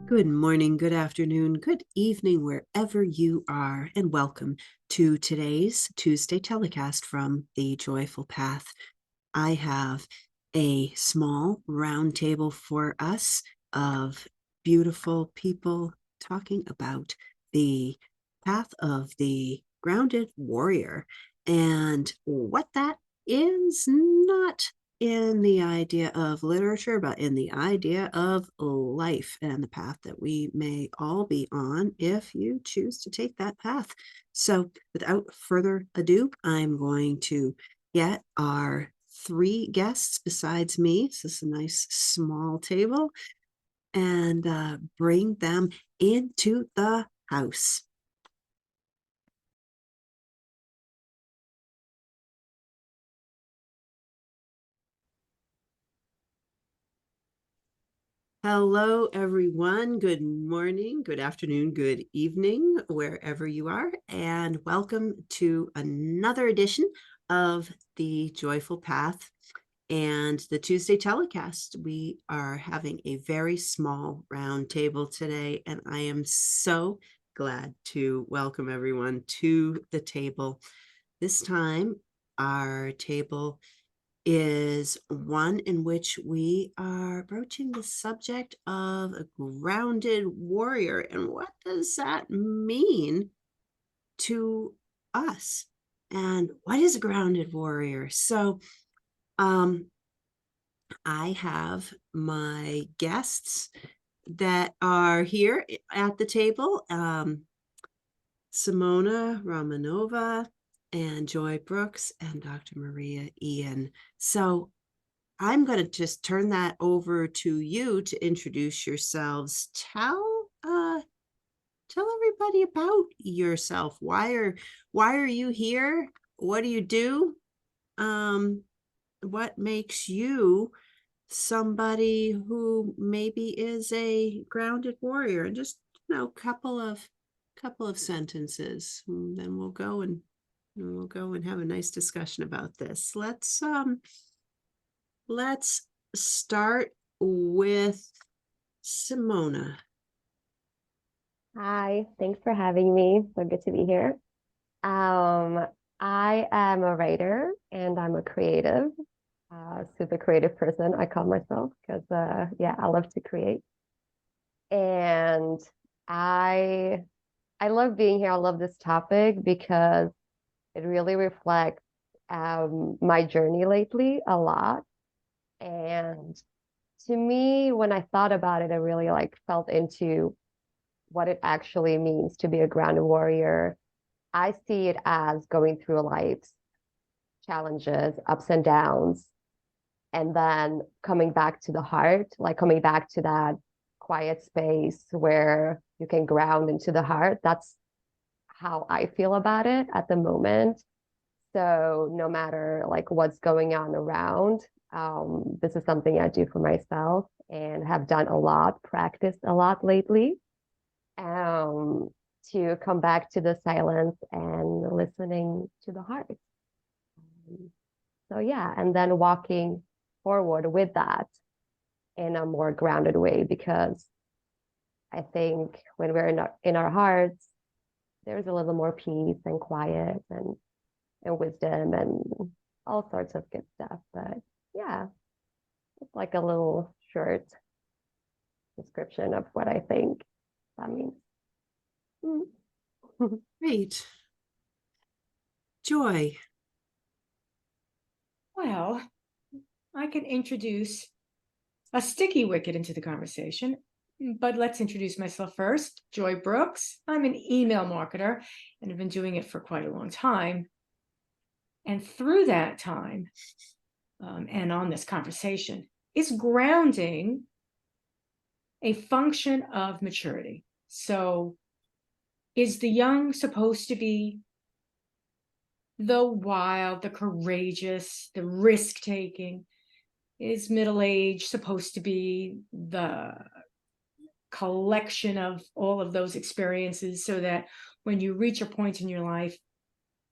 Good morning, good afternoon, good evening, wherever you are, and welcome to today's Tuesday Telecast from The Joyful Path. I have a small roundtable for us of beautiful people talking about the path of the grounded warrior and what that is, not in the idea of literature, but in the idea of life and the path that we may all be on if you choose to take that path. So without further ado, I'm going to get our three guests besides me. So this is a nice small table, and bring them into the house. Hello, everyone. Good morning, good afternoon, good evening, wherever you are, and welcome to another edition of The Joyful Path and the Tuesday Telecast. We are having a very small round table today, and I am so glad to welcome everyone to the table. This time, our table is one in which we are broaching the subject of a grounded warrior. And what does that mean to us? And what is a grounded warrior? So, I have my guests that are here at the table, Simona, Rahmanova, and Joy Brooks, and Dr. Maria Ian. So I'm going to just turn that over to you to introduce yourselves. Tell everybody about yourself. Why are you here? What do you do? What makes you somebody who maybe is a grounded warrior? And just couple of sentences, and then we'll go and have a nice discussion about this. Let's start with Simona. Hi, thanks for having me. So good to be here. I am a writer and I'm a creative, super creative person, I call myself, because yeah, I love to create. And I I love being here. I love this topic because it really reflects my journey lately a lot. And to me, when I thought about it, I really felt into what it actually means to be a grounded warrior. I see it as going through life's challenges, ups and downs, and then coming back to the heart, like coming back to that quiet space where you can ground into the heart. That's how I feel about it at the moment. So no matter what's going on around, this is something I do for myself and have done a lot, practiced a lot lately, um, to come back to the silence and listening to the heart. So yeah, and then walking forward with that in a more grounded way, because I think when we're in our hearts, there's a little more peace and quiet and wisdom and all sorts of good stuff. But yeah, it's like a little short description of what I think that means. Great. Joy. Well, I can introduce a sticky wicket into the conversation, but let's introduce myself first. Joy Brooks. I'm an email marketer and have been doing it for quite a long time. And through that time, and on this conversation, is grounding a function of maturity. So is the young supposed to be the wild, the courageous, the risk-taking. Is middle age supposed to be the collection of all of those experiences so that when you reach a point in your life,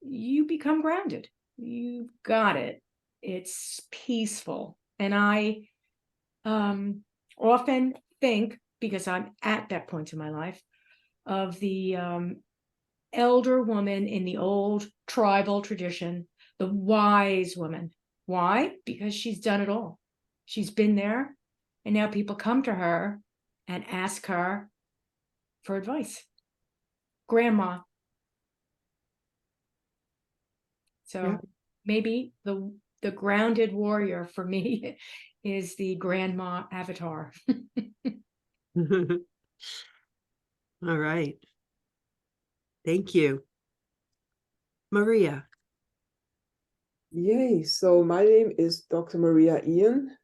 you become grounded? You've got it. It's peaceful. And I often think, because I'm at that point in my life, of the elder woman in the old tribal tradition, the wise woman. Why? Because she's done it all. She's been there, and now people come to her and ask her for advice. Grandma. So Yeah. maybe the grounded warrior for me is the grandma avatar. All right. Thank you. Maria. Yay. So my name is Dr. Maria Ian.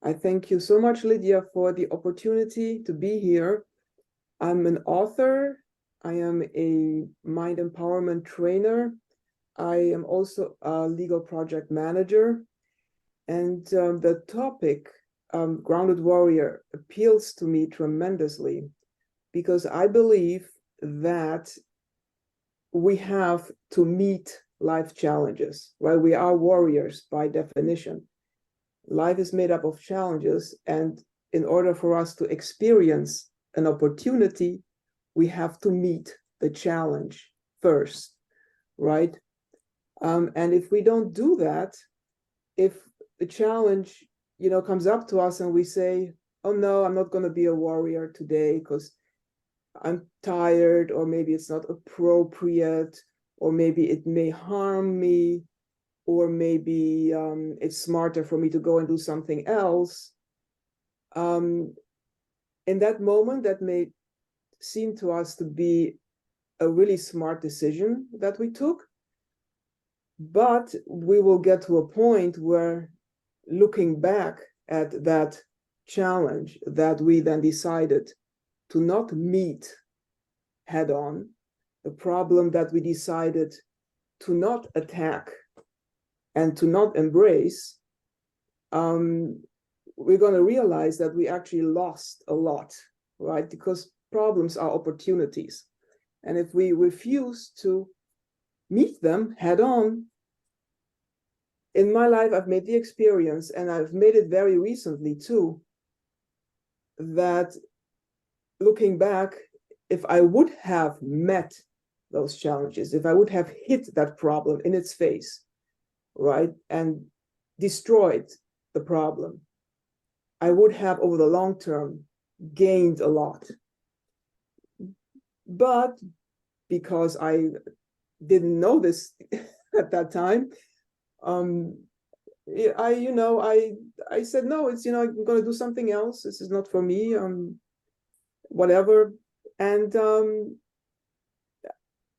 I thank you so much, Lydia, for the opportunity to be here. I'm an author. I am a mind empowerment trainer. I am also a legal project manager. And the topic, Grounded Warrior, appeals to me tremendously because I believe that we have to meet life challenges. Well, we are warriors by definition. Life is made up of challenges, and in order for us to experience an opportunity, we have to meet the challenge first, right? And if we don't do that, if the challenge, comes up to us and we say, "Oh no, I'm not going to be a warrior today because I'm tired," or maybe it's not appropriate, or maybe it may harm me, or maybe it's smarter for me to go and do something else. In that moment, that may seem to us to be a really smart decision that we took, but we will get to a point where, looking back at that challenge that we then decided to not meet head on, the problem that we decided to not attack and to not embrace, we're going to realize that we actually lost a lot, right? Because problems are opportunities. And if we refuse to meet them head on, in my life, I've made the experience, and I've made it very recently too, that looking back, if I would have met those challenges, if I would have hit that problem in its face, right, and destroyed the problem, I would have, over the long term, gained a lot. But because I didn't know this at that time, I said, no, it's, I'm going to do something else. This is not for me, whatever. And,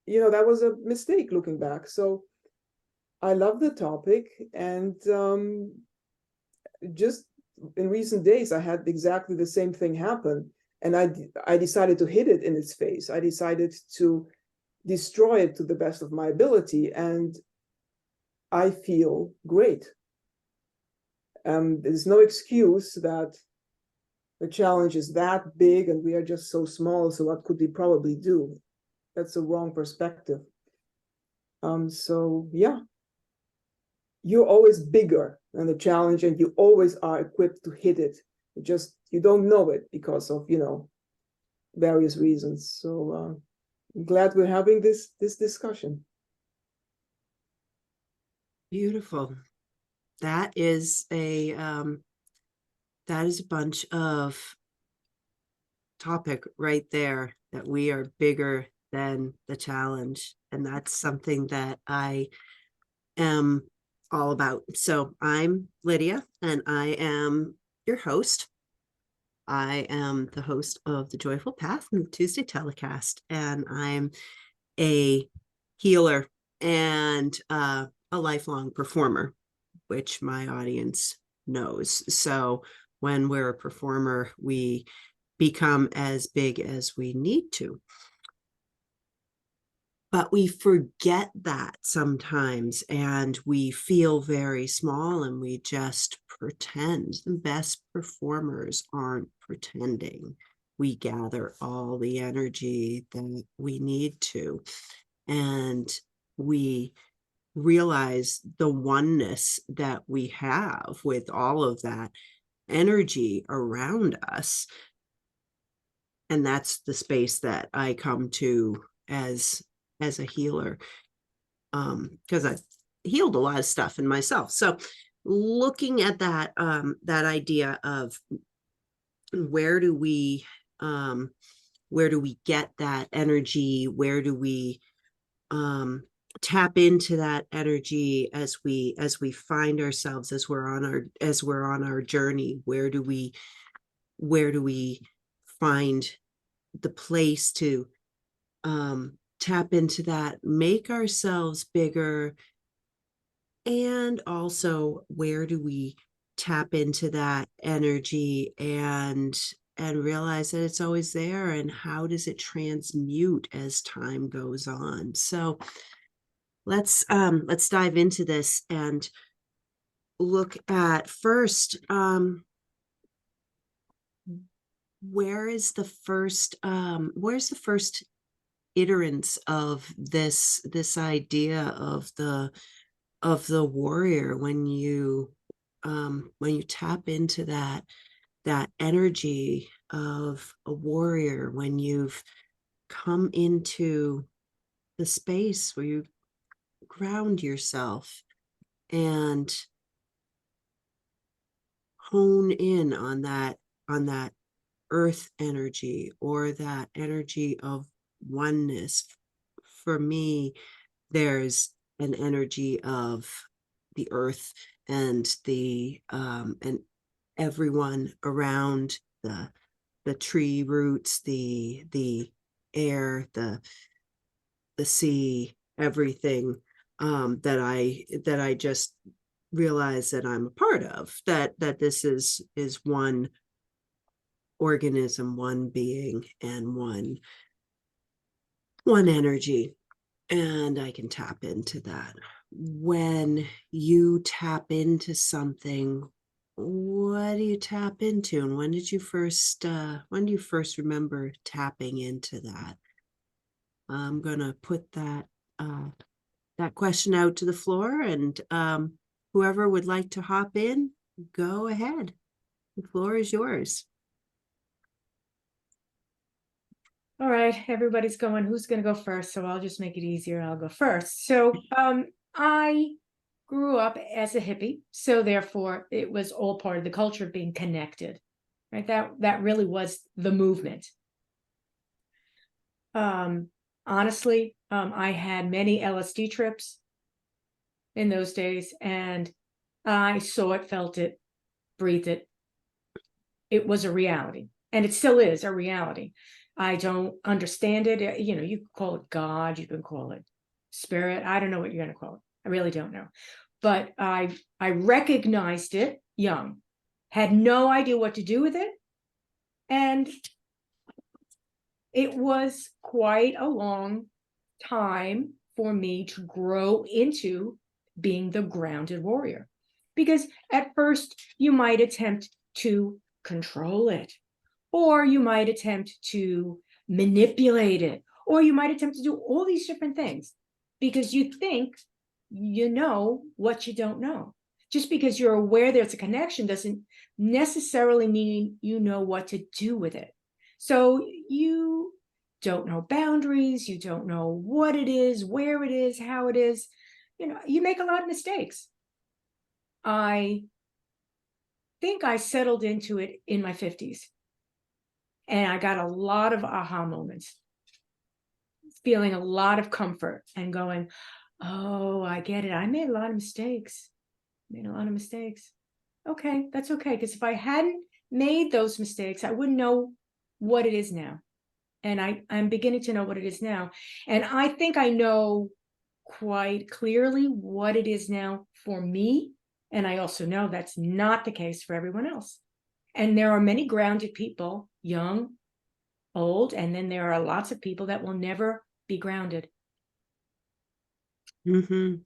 that was a mistake looking back. So I love the topic. And just in recent days, I had exactly the same thing happen. And I decided to hit it in its face. I decided to destroy it to the best of my ability. And I feel great. There's no excuse that the challenge is that big and we are just so small. So what could we probably do? That's a wrong perspective. So yeah, you're always bigger than the challenge, and you always are equipped to hit it. You don't know it because of various reasons. So I'm glad we're having this discussion. Beautiful. That is a bunch of topic right there, that we are bigger than the challenge. And that's something that I am all about. So I'm Lydia, and I am your host. I am the host of The Joyful Path and the Tuesday Telecast, and I'm a healer and a lifelong performer, which my audience knows. So when we're a performer, we become as big as we need to. but we forget that sometimes, and we feel very small, and we just pretend. The best performers aren't pretending. We gather all the energy that we need to, and we realize the oneness that we have with all of that energy around us. And that's the space that I come to as a healer, because I've healed a lot of stuff in myself. So looking at that that idea of where do we get that energy, where do we tap into that energy as we find ourselves, as we're on our journey, where do we find the place to tap into that, make ourselves bigger, and also where do we tap into that energy and realize that it's always there, and how does it transmute as time goes on. So let's dive into this and look at first, where's the first iterance of this idea of the warrior, when you tap into that energy of a warrior, when you've come into the space where you ground yourself and hone in on that earth energy, or that energy of oneness. For me, there's an energy of the earth and the and everyone around, the tree roots, the air, the sea, everything that I just realize that I'm a part of, that this is one organism, one being, and one energy, and I can tap into that. When you tap into something, what do you tap into, and when do you first remember tapping into that? I'm gonna put that question out to the floor, and whoever would like to hop in, go ahead. The floor is yours. All right, everybody's going, who's going to go first? So I'll just make it easier. I'll go first. So I grew up as a hippie, so therefore it was all part of the culture of being connected, right? That really was the movement. Honestly, I had many LSD trips in those days, and I saw it, felt it, breathed it. It was a reality, and it still is a reality. I don't understand it. You know, you can call it God, you can call it spirit. I don't know what you're going to call it. I really don't know. But I recognized it young, had no idea what to do with it. And it was quite a long time for me to grow into being the grounded warrior. Because at first you might attempt to control it, or you might attempt to manipulate it, or you might attempt to do all these different things because you think you know what you don't know. Just because you're aware there's a connection doesn't necessarily mean you know what to do with it. So you don't know boundaries, you don't know what it is, where it is, how it is. You know, you make a lot of mistakes. I think I settled into it in my 50s. And I got a lot of aha moments, feeling a lot of comfort and going, oh, I get it. I made a lot of mistakes. Okay, that's okay. Because if I hadn't made those mistakes, I wouldn't know what it is now. And I'm beginning to know what it is now. And I think I know quite clearly what it is now for me. And I also know that's not the case for everyone else. And there are many grounded people, young, old, and then there are lots of people that will never be grounded. Mm-hmm.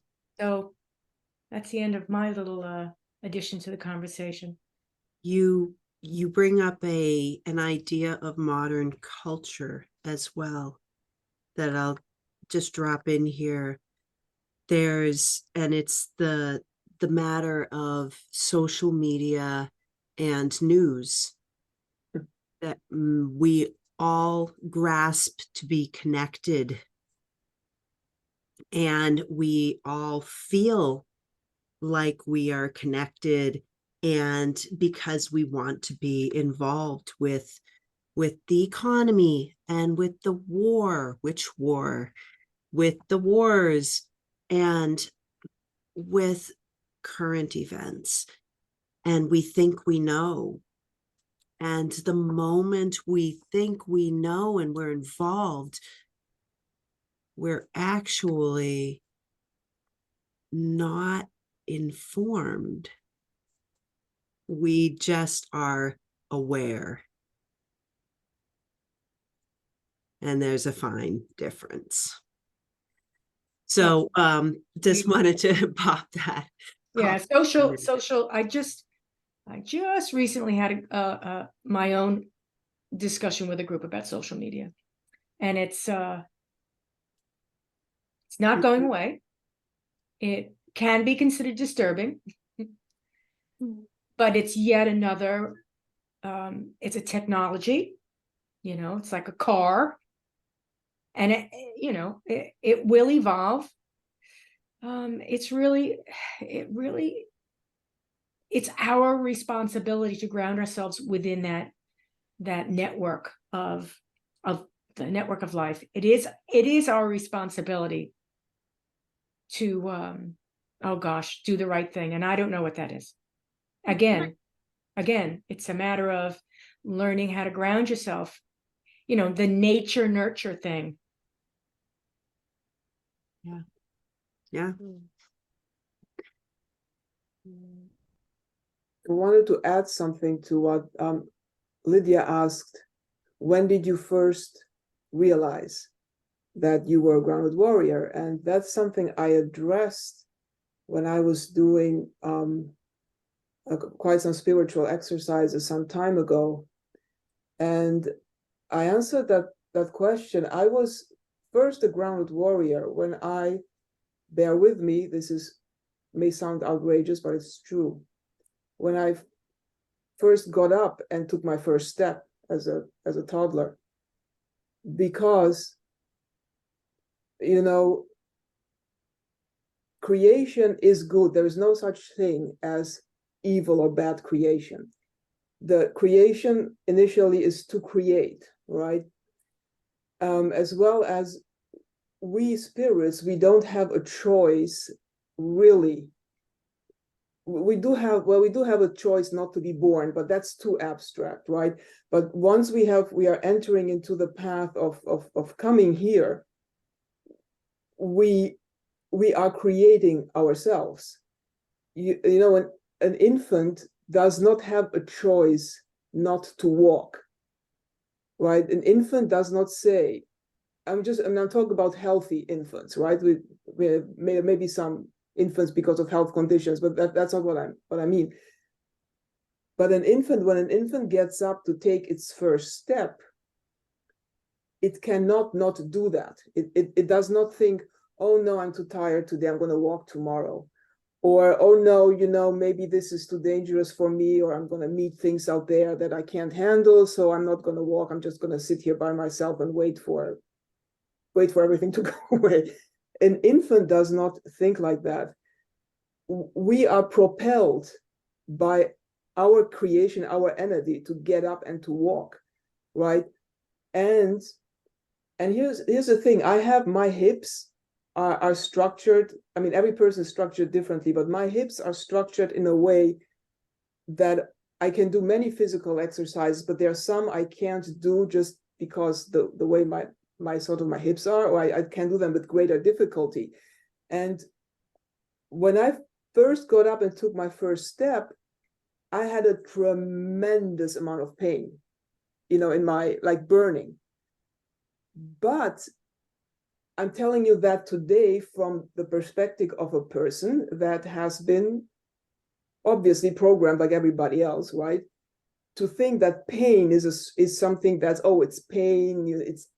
So that's the end of my little addition to the conversation. You bring up an idea of modern culture as well that I'll just drop in here. It's the matter of social media and news that we all grasp to be connected, and we all feel like we are connected, and because we want to be involved with the economy and with the war, with the wars, and with current events. And we think we know. And the moment we think we know and we're involved, we're actually not informed. We just are aware. And there's a fine difference. So just wanted to pop that. Yeah, social. I just recently had my own discussion with a group about social media, and it's not going away. It can be considered disturbing, but it's yet another. It's a technology, it's like a car, and it will evolve. It's our responsibility to ground ourselves within that network of the network of life. It is our responsibility to do the right thing, and I don't know what that is. Again, it's a matter of learning how to ground yourself, the nature nurture thing. Yeah. I wanted to add something to what Lydia asked. When did you first realize that you were a grounded warrior? And that's something I addressed when I was doing quite some spiritual exercises some time ago. And I answered that question. I was first a grounded warrior when bear with me, may sound outrageous, but it's true. When I first got up and took my first step as a toddler, because creation is good. There is no such thing as evil or bad creation. The creation initially is to create, right? As well as we spirits, we don't have a choice, really. We do have a choice not to be born, but that's too abstract, right? But once we are entering into the path of coming here, we are creating ourselves. An infant does not have a choice not to walk, right? An infant does not say, I'm talking about healthy infants, right? We maybe some infants because of health conditions, but that's not what I mean. But when an infant gets up to take its first step, it cannot not do that. It does not think, oh no, I'm too tired today, I'm going to walk tomorrow. Or, oh no, maybe this is too dangerous for me, or I'm going to meet things out there that I can't handle, so I'm not going to walk. I'm just going to sit here by myself and wait for everything to go away. An infant does not think like that. We are propelled by our creation, our energy to get up and to walk, right? And here's the thing. I have my hips are structured. I mean, every person is structured differently, but my hips are structured in a way that I can do many physical exercises, but there are some I can't do just because the way my hips are, or I can do them with greater difficulty. And when I first got up and took my first step, I had a tremendous amount of pain, in my, like, burning. But I'm telling you that today from the perspective of a person that has been obviously programmed like everybody else, right? To think that pain is something that's, oh, it's pain,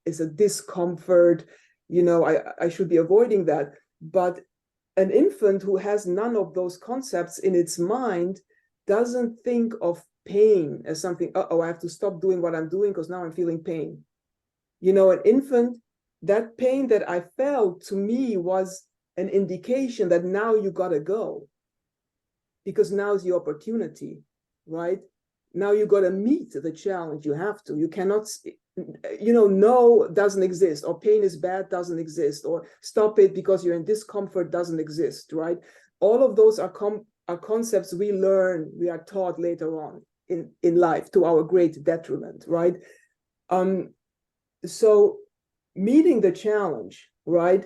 it's a discomfort, I should be avoiding that. But an infant who has none of those concepts in its mind doesn't think of pain as something, I have to stop doing what I'm doing because now I'm feeling pain. An infant, that pain that I felt to me was an indication that now you gotta go, because now's the opportunity, right? Now you got to meet the challenge. You have to. You cannot, no doesn't exist, or pain is bad doesn't exist, or stop it because you're in discomfort doesn't exist, right? All of those are concepts we learn, we are taught later on in life to our great detriment, right? So meeting the challenge, right?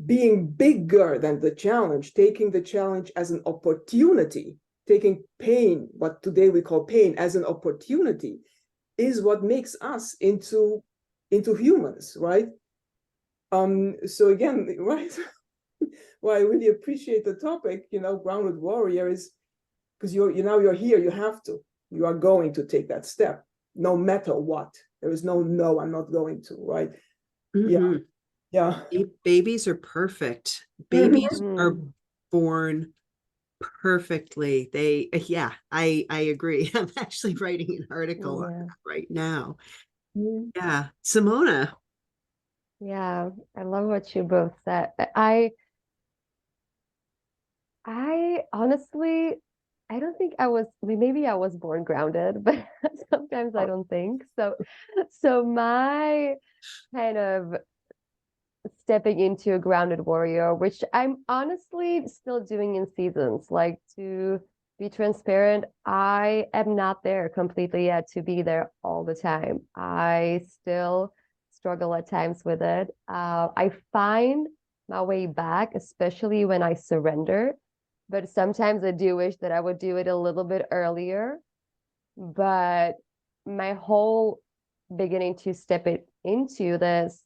Being bigger than the challenge, taking the challenge as an opportunity, taking pain, what today we call pain, as an opportunity, is what makes us into humans, right? So again, right? Well, I really appreciate the topic, grounded warrior, is because you're here, you are going to take that step, no matter what. There is no, I'm not going to, right? Mhm. Yeah. Babies are perfect. Mhm. Babies are born perfectly. I agree. I'm actually writing an article on that right now. Yeah. Simona. Yeah, I love what you both said. I honestly, I don't think maybe I was born grounded, but sometimes I don't think so. So my kind of stepping into a grounded warrior, which I'm honestly still doing in seasons, like, to be transparent, I am not there completely yet to be there all the time. I still struggle at times with it. I find my way back, especially when I surrender. But sometimes I do wish that I would do it a little bit earlier. But my whole beginning to step it into this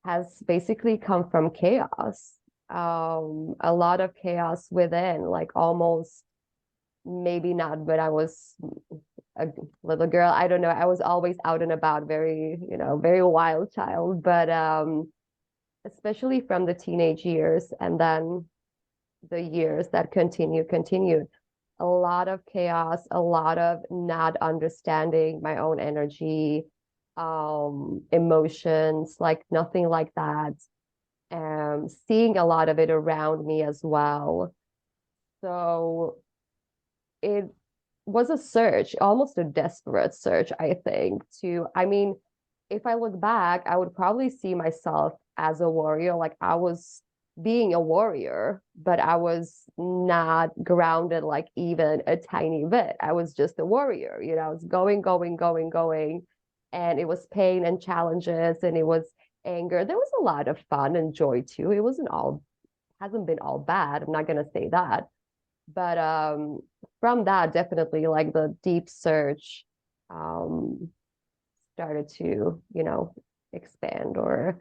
has basically come from chaos. A lot of chaos within, like, almost, maybe not when I was a little girl. I don't know. I was always out and about, very, very wild child, but especially from the teenage years and then the years that continued. A lot of chaos, a lot of not understanding my own energy, emotions, like nothing like that. Seeing a lot of it around me as well. So it was a search, almost a desperate search, I think, I mean, if I look back, I would probably see myself as a warrior. Like, I was being a warrior, but I was not grounded, like, even a tiny bit. I was just a warrior, I was going, going, going, going. And it was pain and challenges, and it was anger. There was a lot of fun and joy too. It hasn't been all bad. I'm not gonna say that. But from that, definitely, like, the deep search started to, expand, or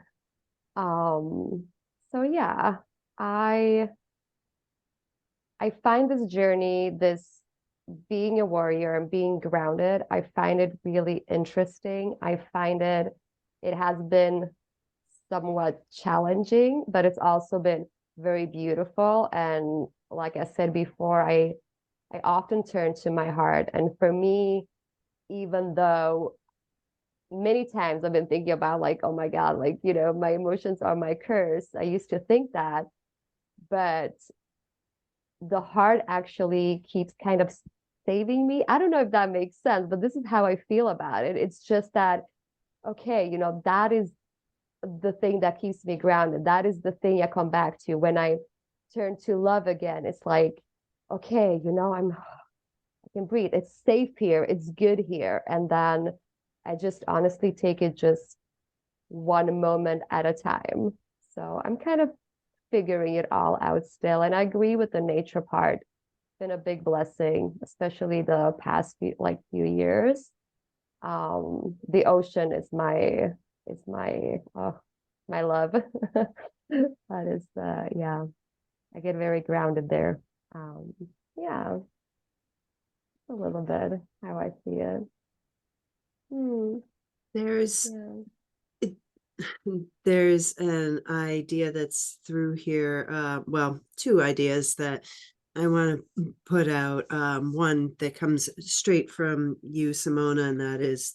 so yeah, I find this journey, this being a warrior and being grounded, I find it really interesting. I find it has been somewhat challenging, but it's also been very beautiful. And like I said before, I often turn to my heart. And for me, even though many times I've been thinking about, like, oh my God, like, my emotions are my curse. I used to think that, but the heart actually keeps kind of saving me. I don't know if that makes sense, but this is how I feel about it. It's just that, okay, that is the thing that keeps me grounded. That is the thing I come back to when I turn to love again. It's like, okay, I can breathe. It's safe here. It's good here. And then I just honestly take it just one moment at a time. So I'm kind of figuring it all out still. And I agree with the nature part. It's been a big blessing, especially the past few years. The ocean is my my love. That is, yeah, I get very grounded there. Yeah, a little bit how I see it. There's Yeah. there's an idea that's through here, well, two ideas that I want to put out. One that comes straight from you, Simona, and that is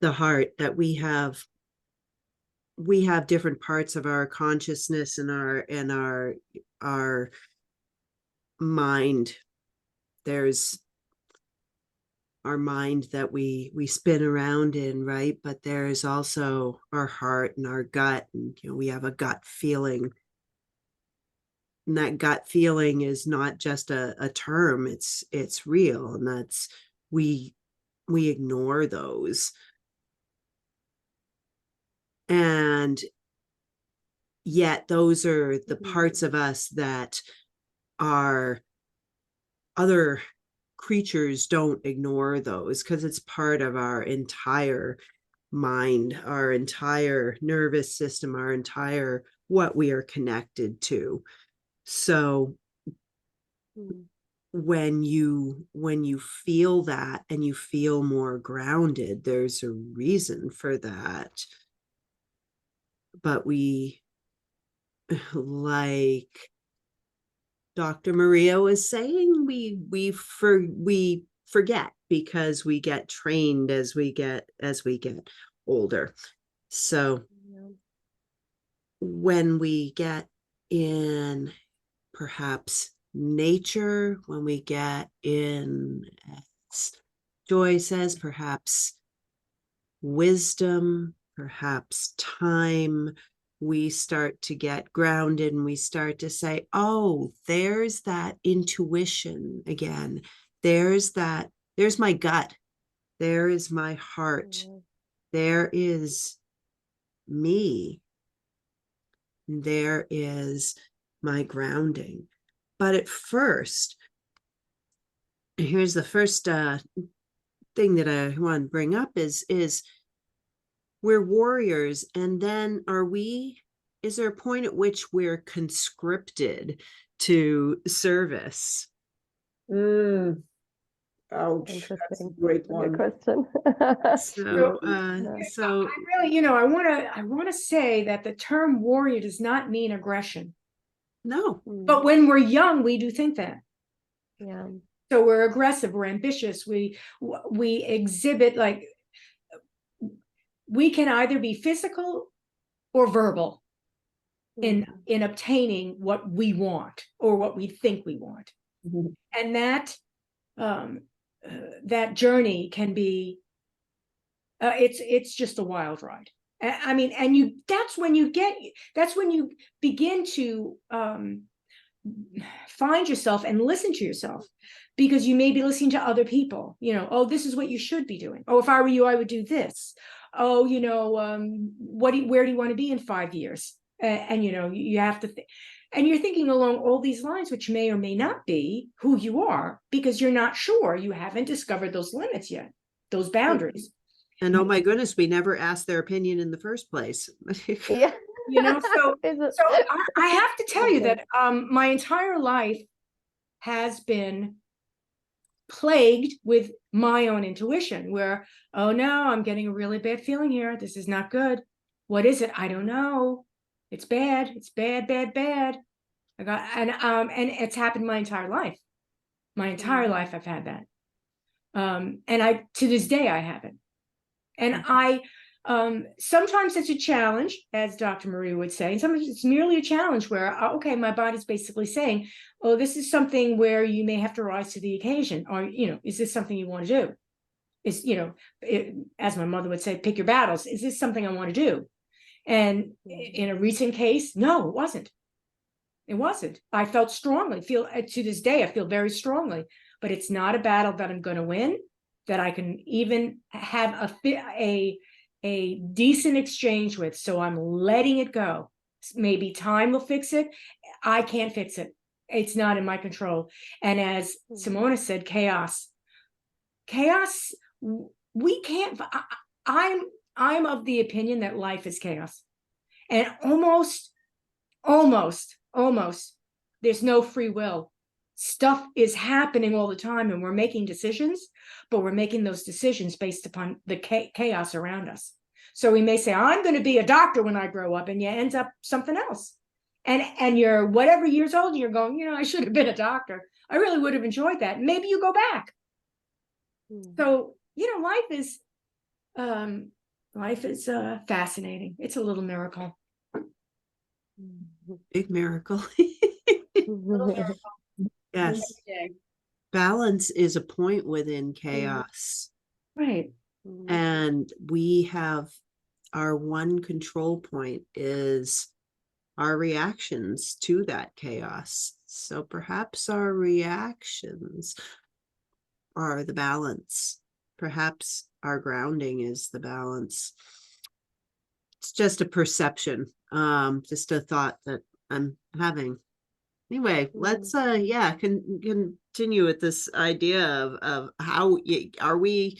the heart, that we have different parts of our consciousness and our mind. There's our mind that we spin around in, right? But there is also our heart and our gut, and we have a gut feeling. And that gut feeling is not just a term, it's real. And that's we ignore those. And yet those are the parts of us that are other creatures don't ignore those, because it's part of our entire mind, our entire nervous system, our entire what we are connected to. So when you feel that and you feel more grounded, there's a reason for that. But we, like Dr. Maria was saying, we forget, because we get trained as we get older. So when we get in perhaps nature, when we get in, as Joy says, perhaps wisdom, perhaps time, we start to get grounded and we start to say, oh, there's that intuition again. There's my gut. There is my heart. There is me. There is my grounding. But at first, here's the first thing that I want to bring up is we're warriors, and then is there a point at which we're conscripted to service? Ouch, Interesting. that's a great one. Question. So I really, I want to say that the term warrior does not mean aggression. No. But when we're young, we do think that. Yeah. So we're aggressive, we're ambitious, we exhibit, like, we can either be physical or verbal in obtaining what we want or what we think we want. And that that journey can be it's just a wild ride. I mean, and that's when you begin to find yourself and listen to yourself, because you may be listening to other people. Oh, this is what you should be doing. Oh, if I were you, I would do this. Oh, where do you want to be in 5 years? And you have to and you're thinking along all these lines, which may or may not be who you are, because you're not sure. You haven't discovered those limits yet, those boundaries. And oh my goodness, we never asked their opinion in the first place. Yeah. So I have to tell you that my entire life has been plagued with my own intuition, where, oh no, I'm getting a really bad feeling here. This is not good. What is it? I don't know. It's bad. It's bad, bad, bad. And it's happened my entire life. My entire life I've had that. And to this day I haven't. And sometimes it's a challenge, as Dr. Maria would say, and sometimes it's merely a challenge where, okay, my body's basically saying, oh, this is something where you may have to rise to the occasion, or, is this something you want to do? Is, as my mother would say, pick your battles. Is this something I want to do? And in a recent case, no, it wasn't. It wasn't. I felt strongly, to this day, I feel very strongly, but it's not a battle that I'm going to win, that I can even have a decent exchange with. So I'm letting it go. Maybe time will fix it. I can't fix it. It's not in my control. And as Simona said, chaos, we can't. I'm of the opinion that life is chaos. And almost, there's no free will. Stuff is happening all the time, and we're making decisions, but we're making those decisions based upon the chaos around us. So we may say, I'm going to be a doctor when I grow up, and you end up something else. And you're whatever years old, you're going, you know, I should have been a doctor. I really would have enjoyed that. Maybe you go back. So, you know, life is fascinating. It's a little miracle. Big miracle. Little miracle. Yes. Every day. Balance is a point within chaos. Right. And we have our one control point is our reactions to that chaos. So perhaps our reactions are the balance. Perhaps our grounding is the balance. It's just a perception, just a thought that I'm having. Anyway, let's continue with this idea of how are we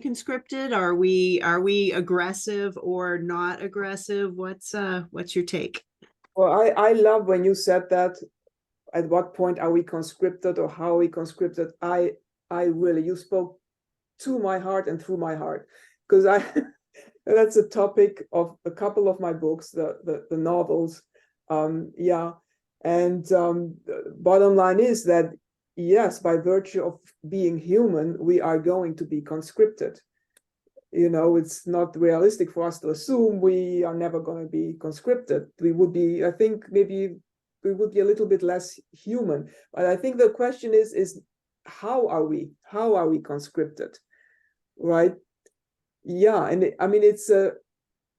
conscripted? Are we aggressive or not aggressive? What's your take? Well, I love when you said that. At what point are we conscripted, or how are we conscripted? I really, you spoke to my heart and through my heart, because that's a topic of a couple of my books, the novels. And bottom line is that, yes, by virtue of being human, we are going to be conscripted. You know, it's not realistic for us to assume we are never going to be conscripted. We would be, I think, maybe we would be a little bit less human. But I think the question is how are we conscripted, right? Yeah, and I mean, it's a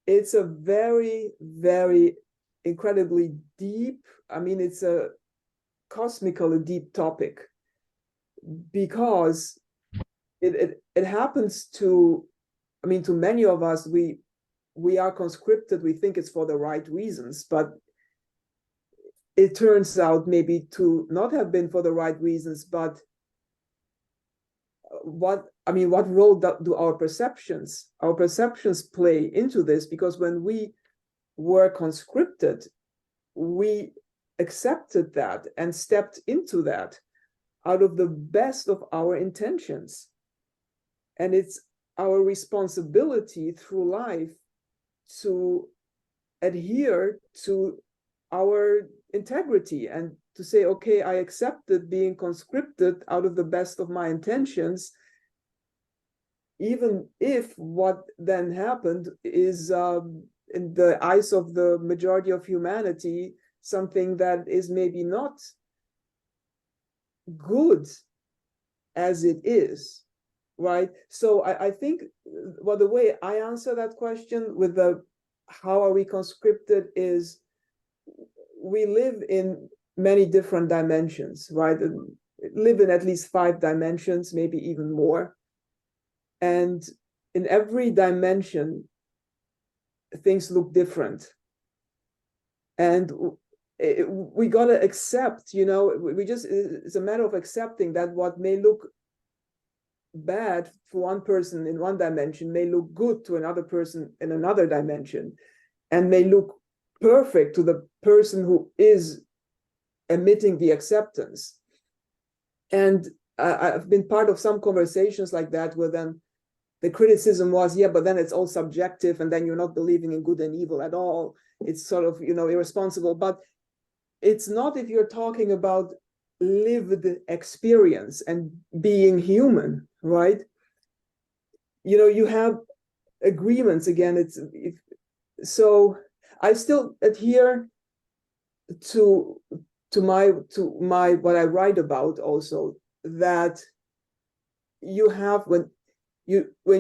very, very incredibly deep, I mean, it's a cosmically deep topic, because it happens to, I mean, to many of us, we are conscripted, we think it's for the right reasons, but it turns out maybe to not have been for the right reasons. But what role do our perceptions play into this? Because when we were conscripted, we accepted that and stepped into that out of the best of our intentions. And it's our responsibility through life to adhere to our integrity and to say, okay, I accepted being conscripted out of the best of my intentions, even if what then happened is, in the eyes of the majority of humanity, something that is maybe not good as it is, right? So I think, well, the way I answer that question with the how are we conscripted is, we live in many different dimensions, right? Live in at least 5 dimensions, maybe even more. And in every dimension, things look different. And we got to accept, you know, it's a matter of accepting that what may look bad for one person in one dimension may look good to another person in another dimension, and may look perfect to the person who is emitting the acceptance. And I've been part of some conversations like that, where then the criticism was, yeah, but then it's all subjective, and then you're not believing in good and evil at all. It's sort of, you know, irresponsible. But it's not if you're talking about lived experience and being human, right? You know, you have agreements. Again, so I still adhere to my what I write about also, that you have, when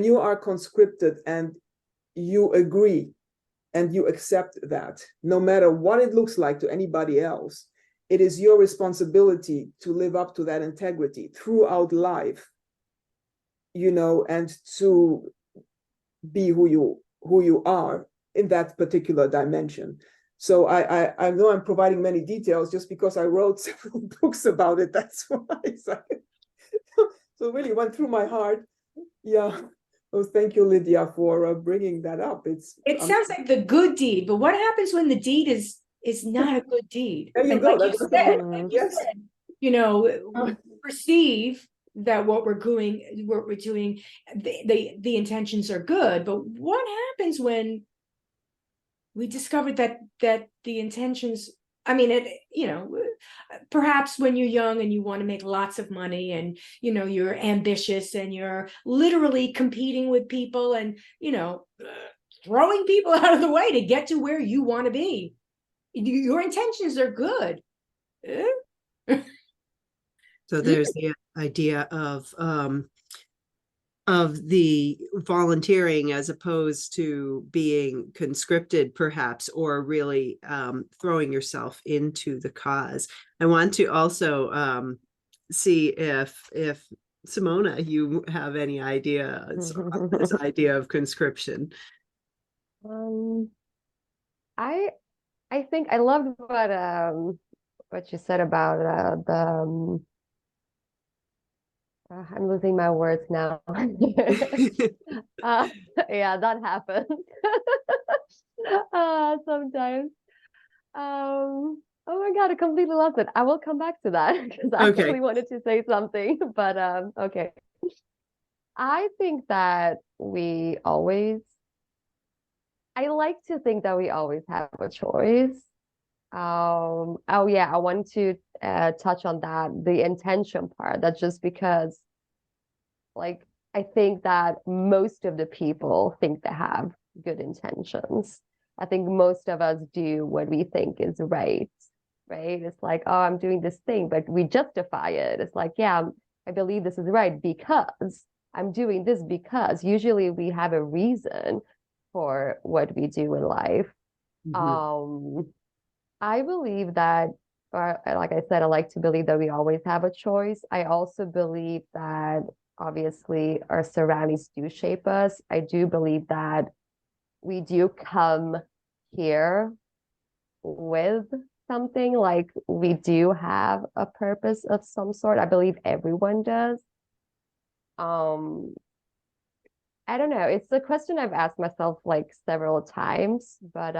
you are conscripted and you agree and you accept that, no matter what it looks like to anybody else, it is your responsibility to live up to that integrity throughout life, you know, and to be who you are in that particular dimension. So I know I'm providing many details just because I wrote several books about it. That's why. So it really went through my heart. Yeah. Oh, thank you, Lydia, for bringing that up. It sounds like the good deed, but what happens when the deed is not a good deed? There you And go. like That's you said, yes. we perceive that what we're doing, the intentions are good, but what happens when we discovered that the intentions, I mean, perhaps when you're young and you want to make lots of money and, you're ambitious and you're literally competing with people and, throwing people out of the way to get to where you want to be. Your intentions are good. So there's the idea of the volunteering as opposed to being conscripted, perhaps, or really throwing yourself into the cause. I want to also see if Simona, you have any ideas on this idea of conscription. I think I loved what you said about I'm losing my words now. Yeah, that happens sometimes. Oh my God, I completely lost it. I will come back to that because I Okay. actually wanted to say something, but okay. I think that I like to think that we always have a choice. Oh yeah, I want to touch on that, the intention part. That's just because, like, I think that most of the people think they have good intentions. I think most of us do what we think is right, right? It's like, oh, I'm doing this thing, but we justify it. It's like, yeah, I believe this is right because I'm doing this because usually we have a reason for what we do in life. Mhm. I believe that, or like I said, I like to believe that we always have a choice. I also believe that obviously our surroundings do shape us. I do believe that we do come here with something, like we do have a purpose of some sort. I believe everyone does. I don't know. It's a question I've asked myself like several times, but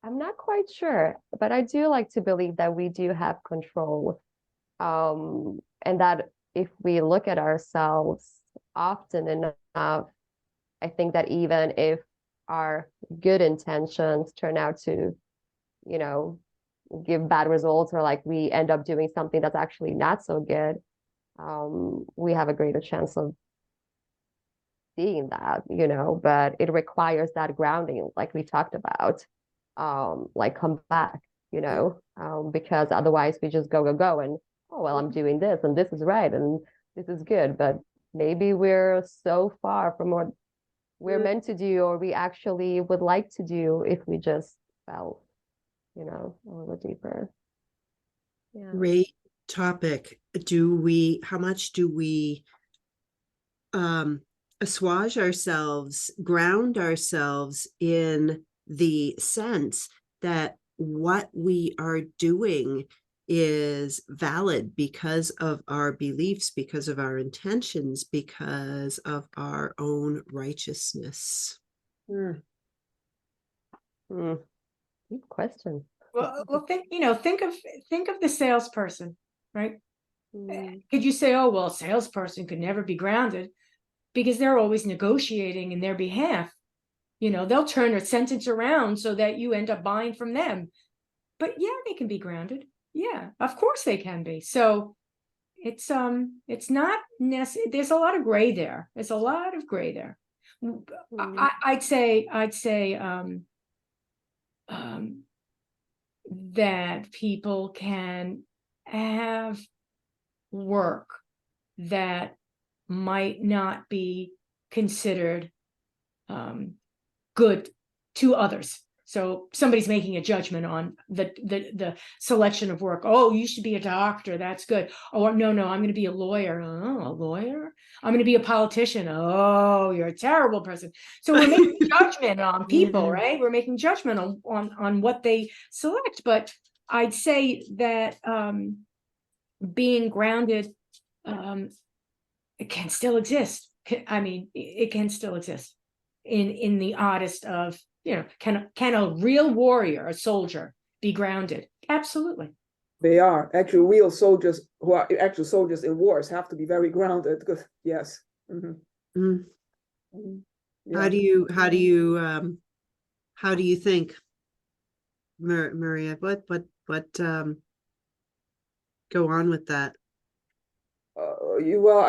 I'm not quite sure. But I do like to believe that we do have control. And that if we look at ourselves often enough, I think that even if our good intentions turn out to, give bad results, or like we end up doing something that's actually not so good, we have a greater chance of seeing that, but it requires that grounding, like we talked about, like come back, because otherwise we just go, and, oh, well, I'm doing this and this is right and this is good, but maybe we're so far from what we're meant to do, or we actually would like to do if we just felt, a little deeper. Yeah. Great topic. How much do we assuage ourselves, ground ourselves in the sense that what we are doing is valid because of our beliefs, because of our intentions, because of our own righteousness? Good question. Well, think of the salesperson, right? Mm. Could you say, oh, well, a salesperson could never be grounded because they're always negotiating in their behalf? They'll turn a sentence around so that you end up buying from them. But yeah, they can be grounded. Yeah, of course they can be. So it's not necessary. There's a lot of gray there. There's a lot of gray there. I'd say that people can have work that might not be considered good to others. So somebody's making a judgment on the selection of work. Oh, you should be a doctor. That's good. Oh, no, I'm going to be a lawyer. Oh, a lawyer? I'm going to be a politician. Oh, you're a terrible person. So we're making judgment on people, right? We're making judgment on what they select. But I'd say that being grounded it can still exist. I mean, it can still exist in the oddest of, can a real warrior, a soldier, be grounded? Absolutely. They are actually real soldiers who are actual soldiers in wars have to be very grounded because yes. Mm-hmm. Mm. Yeah. How do you think, Maria? What go on with that? Well,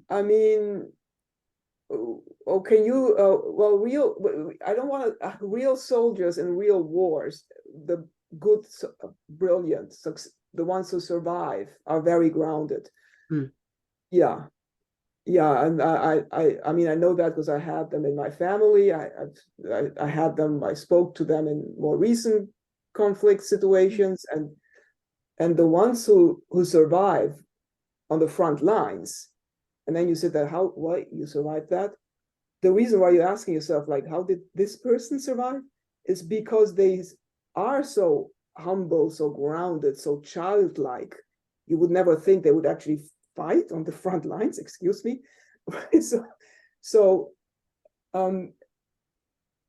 I mean, okay, I don't want to, real soldiers in real wars, the good, brilliant, the ones who survive are very grounded. Hmm. Yeah. Yeah, and I mean, I know that because I had them in my family. I had them. I spoke to them in more recent conflict situations, and the ones who survive on the front lines, and then you said that why you survived that? The reason why you're asking yourself, like, how did this person survive, is because they are so humble, so grounded, so childlike. You would never think they would actually fight on the front lines, excuse me. so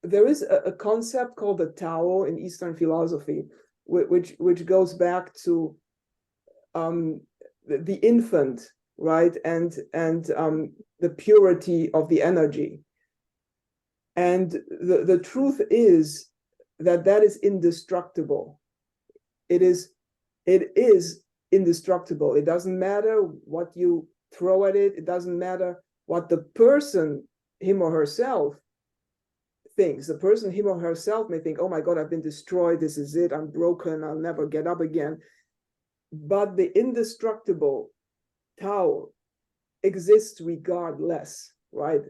there is a concept called the Tao in Eastern philosophy, which goes back to the infant, right, and the purity of the energy. And the truth is that is indestructible. It is indestructible. It doesn't matter what you throw at it. It doesn't matter what the person, him or herself, thinks. The person, him or herself, may think, oh my God, I've been destroyed. This is it. I'm broken. I'll never get up again. But the indestructible Tao exists regardless, right?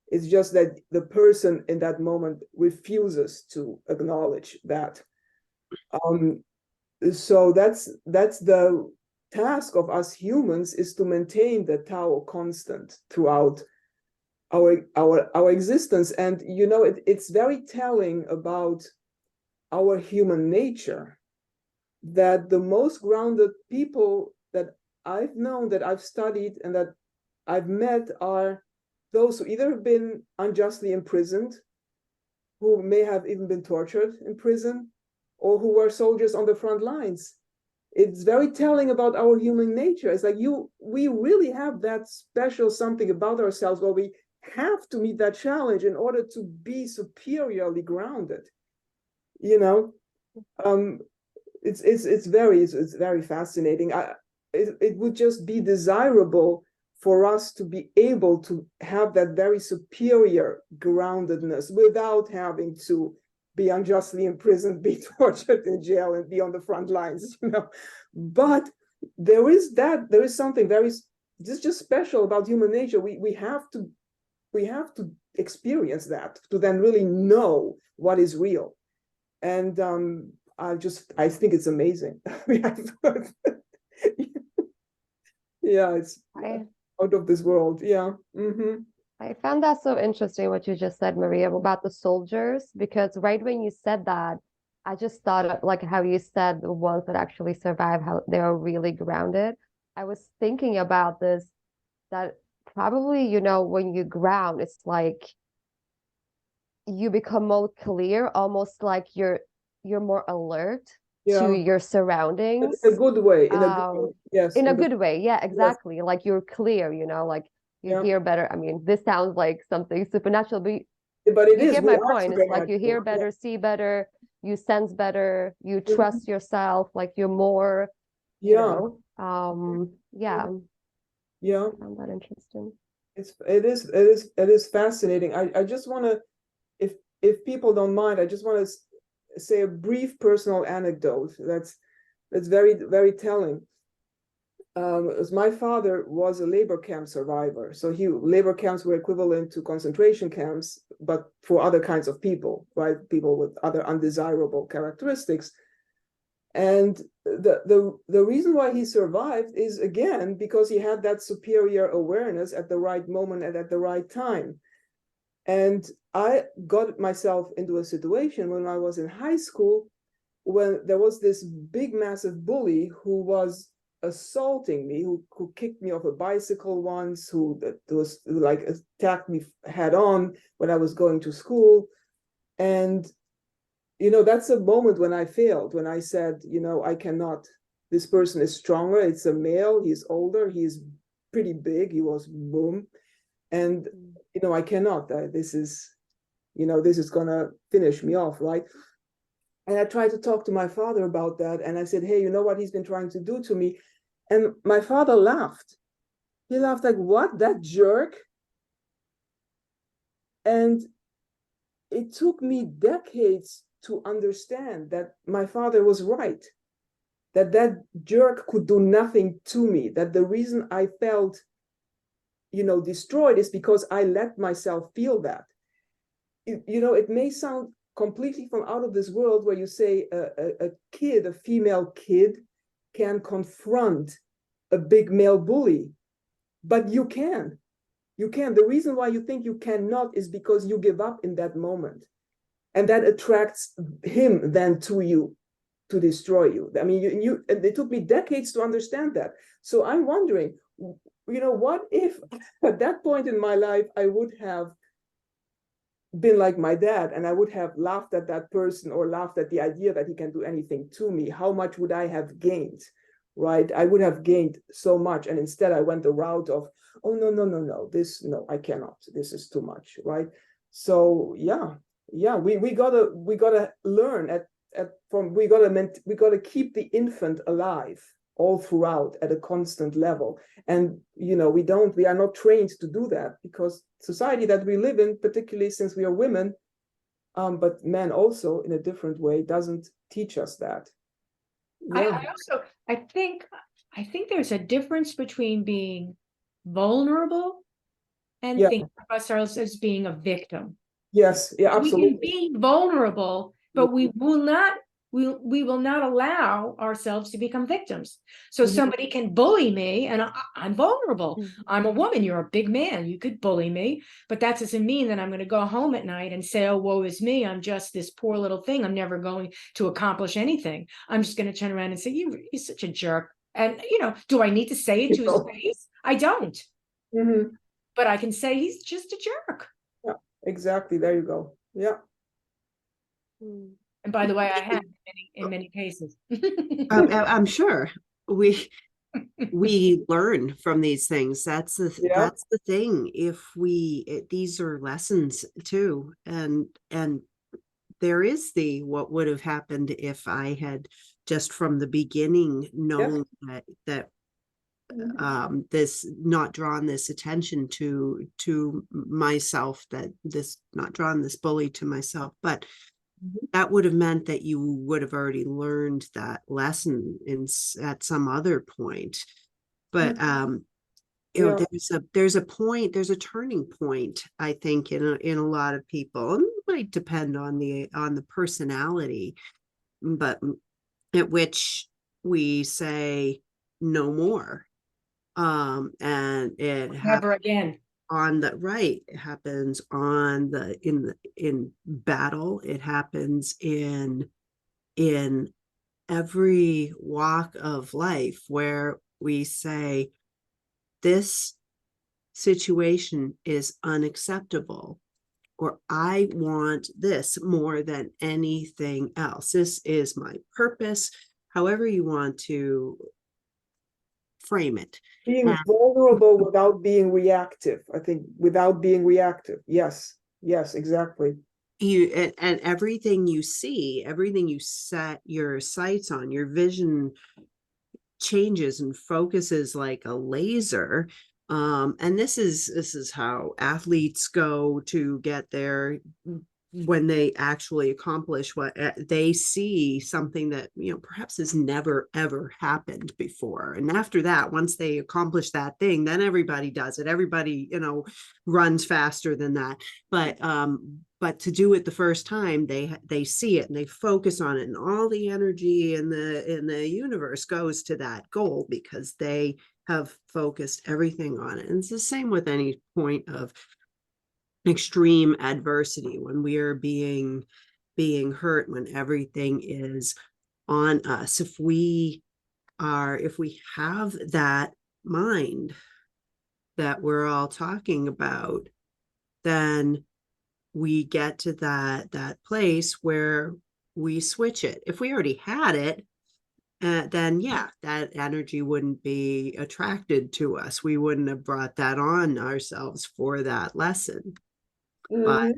It's just that the person in that moment refuses to acknowledge that. So that's the task of us humans, is to maintain the Tao constant throughout our existence. And it's very telling about our human nature that the most grounded people that I've known, that I've studied, and that I've met are those who either have been unjustly imprisoned, who may have even been tortured in prison, or who were soldiers on the front lines. It's very telling about our human nature. It's like we really have that special something about ourselves where we have to meet that challenge in order to be superiorly grounded. It's very fascinating. It would just be desirable for us to be able to have that very superior groundedness without having to be unjustly imprisoned, be tortured in jail, and be on the front lines, But there is something very just special about human nature. We have to experience that to then really know what is real. And I think it's amazing. Yeah, it's out of this world. Yeah. Mm-hmm. I found that so interesting what you just said, Maria, about the soldiers, because right when you said that, I just thought of like how you said the ones that actually survive, how they are really grounded. I was thinking about this, that probably, when you ground, it's like you become more clear, almost like you're more alert to your surroundings. In a good way. Yes. In a good way. Yeah, exactly. Yes. Like you're clear, like you hear better. I mean, this sounds like something supernatural, but you get my point. It's like you hear better, see better, you sense better, you trust yourself, like you're more, yeah. Yeah. Yeah. I found that interesting. It is fascinating. I just want to, if people don't mind, I just want to say a brief personal anecdote that's very, very telling. As my father was a labor camp survivor, so labor camps were equivalent to concentration camps, but for other kinds of people, right? People with other undesirable characteristics. And the reason why he survived is, again, because he had that superior awareness at the right moment and at the right time. And I got myself into a situation when I was in high school when there was this big, massive bully who was assaulting me, who kicked me off a bicycle once, who like attacked me head on when I was going to school. And, that's a moment when I failed, when I said, I cannot, this person is stronger. It's a male, he's older, he's pretty big, he was, boom. And, I cannot, this is gonna finish me off, right? And I tried to talk to my father about that. And I said, hey, you know what he's been trying to do to me? And my father laughed. He laughed like, what, that jerk? And it took me decades to understand that my father was right, that jerk could do nothing to me, that the reason I felt, destroyed is because I let myself feel that. It may sound completely from out of this world where you say a kid, a female kid, can confront a big male bully, but you can. The reason why you think you cannot is because you give up in that moment, and that attracts him then to you, to destroy you. I mean, it took me decades to understand that. So I'm wondering, what if at that point in my life I would have been like my dad, and I would have laughed at that person, or laughed at the idea that he can do anything to me? How much would I have gained? Right? I would have gained so much. And instead I went the route of, oh, no, no, I cannot. This is too much. Right? So yeah, we gotta learn we gotta keep the infant alive all throughout at a constant level. And we are not trained to do that, because society that we live in, particularly since we are women, but men also in a different way, doesn't teach us that. Yeah. I think there's a difference between being vulnerable and thinking of ourselves as being a victim. Yes, yeah, absolutely. We can be vulnerable, but we will not allow ourselves to become victims. So somebody can bully me, and I'm vulnerable. I'm a woman, you're a big man, you could bully me, but that doesn't mean that I'm going to go home at night and say, oh, woe is me, I'm just this poor little thing, I'm never going to accomplish anything. I'm just going to turn around and say, you're such a jerk. And do I need to say it to his face? I don't. But I can say he's just a jerk. Yeah, exactly. There you go. Yeah. And by the way, I have in many cases. I'm sure we learn from these things. That's the thing. These are lessons too, and there is what would have happened if I had just from the beginning known that this, not drawn this attention to myself, that this, not drawn this bully to myself, but that would have meant that you would have already learned that lesson at some other point. But there's a turning point, I think, in a lot of people, and it might depend on the personality, but at which we say no more. And it never again. It happens in battle. It happens in every walk of life, where we say this situation is unacceptable, or I want this more than anything else. This is my purpose, however you want to frame it. Being vulnerable without being reactive. I think without being reactive. Yes, exactly. And everything you see, everything you set your sights on, your vision changes and focuses like a laser. And this is how athletes go to get there. When they actually accomplish what they see, something that perhaps has never ever happened before, and after that, once they accomplish that thing, then everybody does it. Everybody runs faster than that, but to do it the first time, they see it and they focus on it, and all the energy in the universe goes to that goal because they have focused everything on it. And it's the same with any point of extreme adversity, when we are being hurt, when everything is on us. If we if we have that mind that we're all talking about, then we get to that place where we switch it. If we already had it, then yeah, that energy wouldn't be attracted to us. We wouldn't have brought that on ourselves for that lesson. But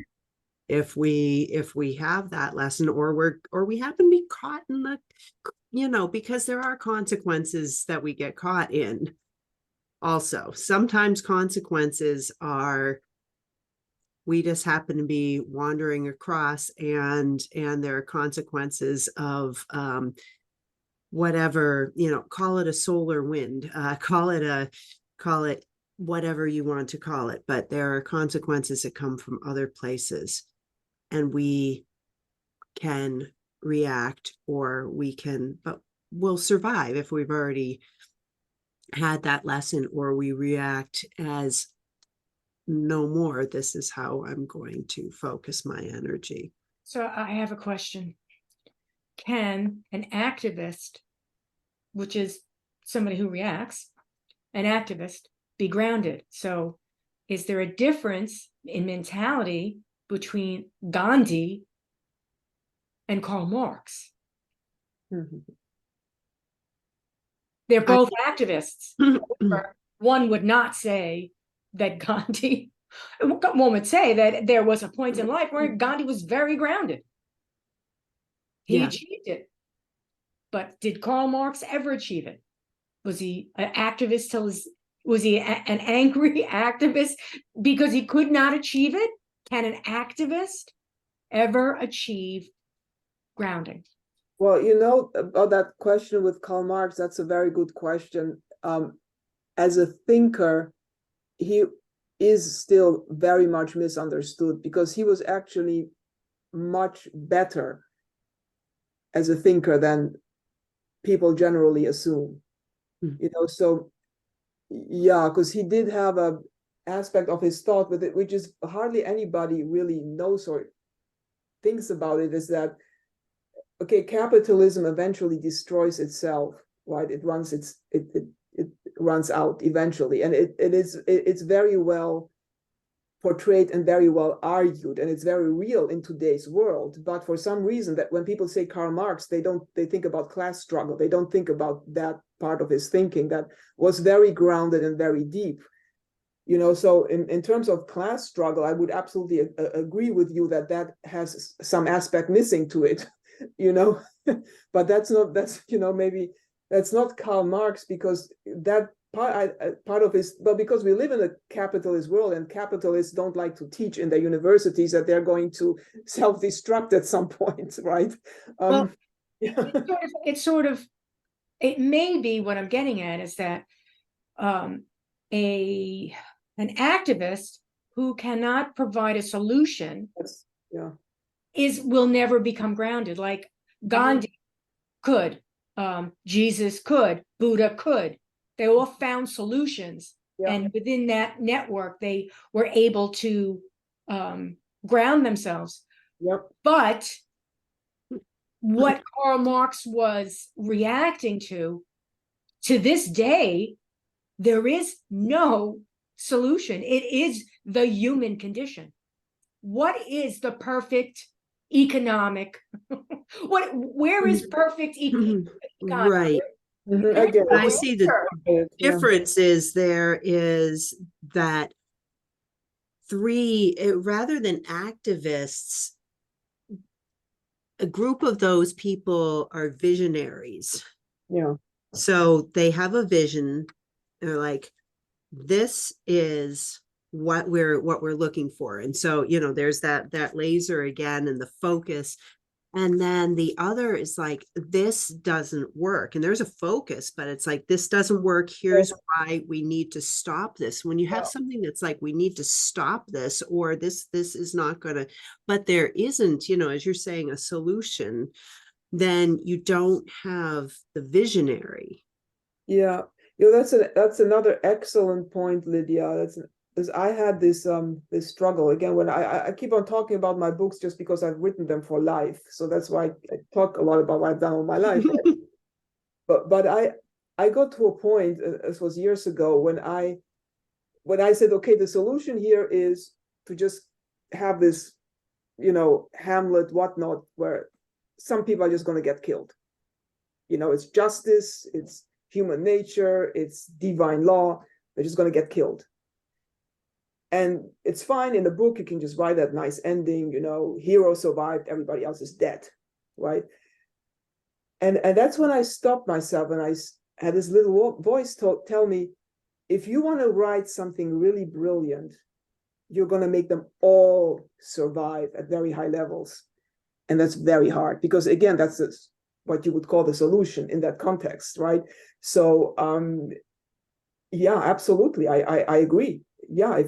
if we have that lesson, or we happen to be caught in the, because there are consequences that we get caught in. Also, sometimes consequences are, we just happen to be wandering across, and there are consequences of whatever, call it a solar wind, call it whatever you want to call it, but there are consequences that come from other places, and we can react, or but we'll survive if we've already had that lesson, or we react as, no more, this is how I'm going to focus my energy. So I have a question. Can an activist, which is somebody who reacts, an activist, be grounded? So is there a difference in mentality between Gandhi and Karl Marx? They're both activists. One would not say that Gandhi, one would say that there was a point in life where Gandhi was very grounded. He achieved it. But did Karl Marx ever achieve it? Was he an activist was he an angry activist because he could not achieve it? Can an activist ever achieve grounding? Well, about that question with Karl Marx, that's a very good question. As a thinker, he is still very much misunderstood, because he was actually much better as a thinker than people generally assume. So yeah, because he did have a aspect of his thought with it, which is hardly anybody really knows or thinks about it, is that, okay, capitalism eventually destroys itself, right? It runs out eventually, and it's very well portrayed and very well argued, and it's very real in today's world. But for some reason, that when people say Karl Marx, they think about class struggle. They don't think about that part of his thinking that was very grounded and very deep. So in terms of class struggle, I would absolutely agree with you that has some aspect missing to it, but maybe that's not Karl Marx, because that part of his, but because we live in a capitalist world, and capitalists don't like to teach in their universities that they're going to self-destruct at some point, right? Well, it may be, what I'm getting at is that an activist who cannot provide a solution will never become grounded. Like Gandhi could, Jesus could, Buddha could. They all found solutions, and within that network, they were able to ground themselves. But what Karl Marx was reacting to this day, there is no solution. It is the human condition. What is the perfect economic? Where is perfect economy? Right. I see the difference is there is that rather than activists, a group of those people are visionaries. So they have a vision. They're like, this is what we're looking for. And so, there's that laser again, and the focus. And then the other is like, this doesn't work. And there's a focus, but it's like, this doesn't work. Here's why we need to stop this. When you have something that's like, we need to stop this, or this is not going to, but there isn't, as you're saying, a solution, then you don't have the visionary. Yeah. That's another excellent point, Lydia. Because I had this struggle again when I keep on talking about my books just because I've written them for life. So that's why I talk a lot about what I've done all my life. but I got to a point, this was years ago, when I said, okay, the solution here is to just have this, Hamlet, whatnot, where some people are just going to get killed. It's justice, it's human nature, it's divine law. They're just going to get killed. And it's fine. In the book, you can just write that nice ending, hero survived, everybody else is dead, right? And that's when I stopped myself, and I had this little voice tell me, if you want to write something really brilliant, you're going to make them all survive at very high levels. And that's very hard, because again, that's what you would call the solution in that context, right? So yeah, absolutely, I agree. Yeah,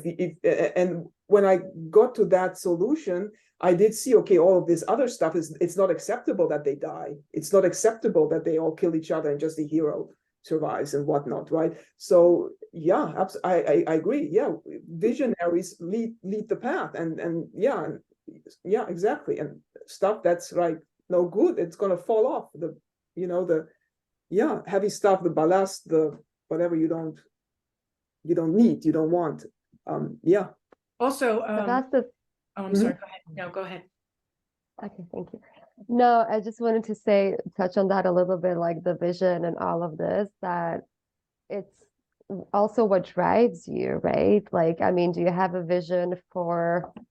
and when I got to that solution, I did see, okay, all of this other stuff it's not acceptable that they die. It's not acceptable that they all kill each other and just the hero survives and whatnot, right? So yeah, I agree. Yeah, visionaries lead the path, and yeah, exactly. And stuff that's like no good, it's gonna fall off. The heavy stuff, the ballast, the whatever you don't need, you don't want. Yeah. Also, But that's the oh, I'm sorry. Go ahead. No, go ahead. Okay, thank you. No, I just wanted to touch on that a little bit, like the vision and all of this, that it's also what drives you, right? Like, I mean, do you have a vision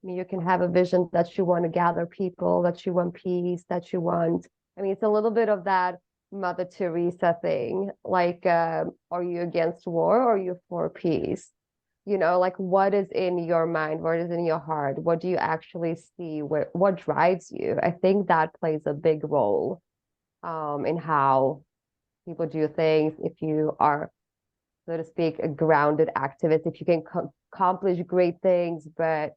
you can have a vision that you want to gather people, that you want peace, that you want, I mean, it's a little bit of that Mother Teresa thing, like, are you against war or are you for peace? Like what is in your mind, what is in your heart, what do you actually see, what drives you? I think that plays a big role in how people do things. If you are, so to speak, a grounded activist, if you can accomplish great things, but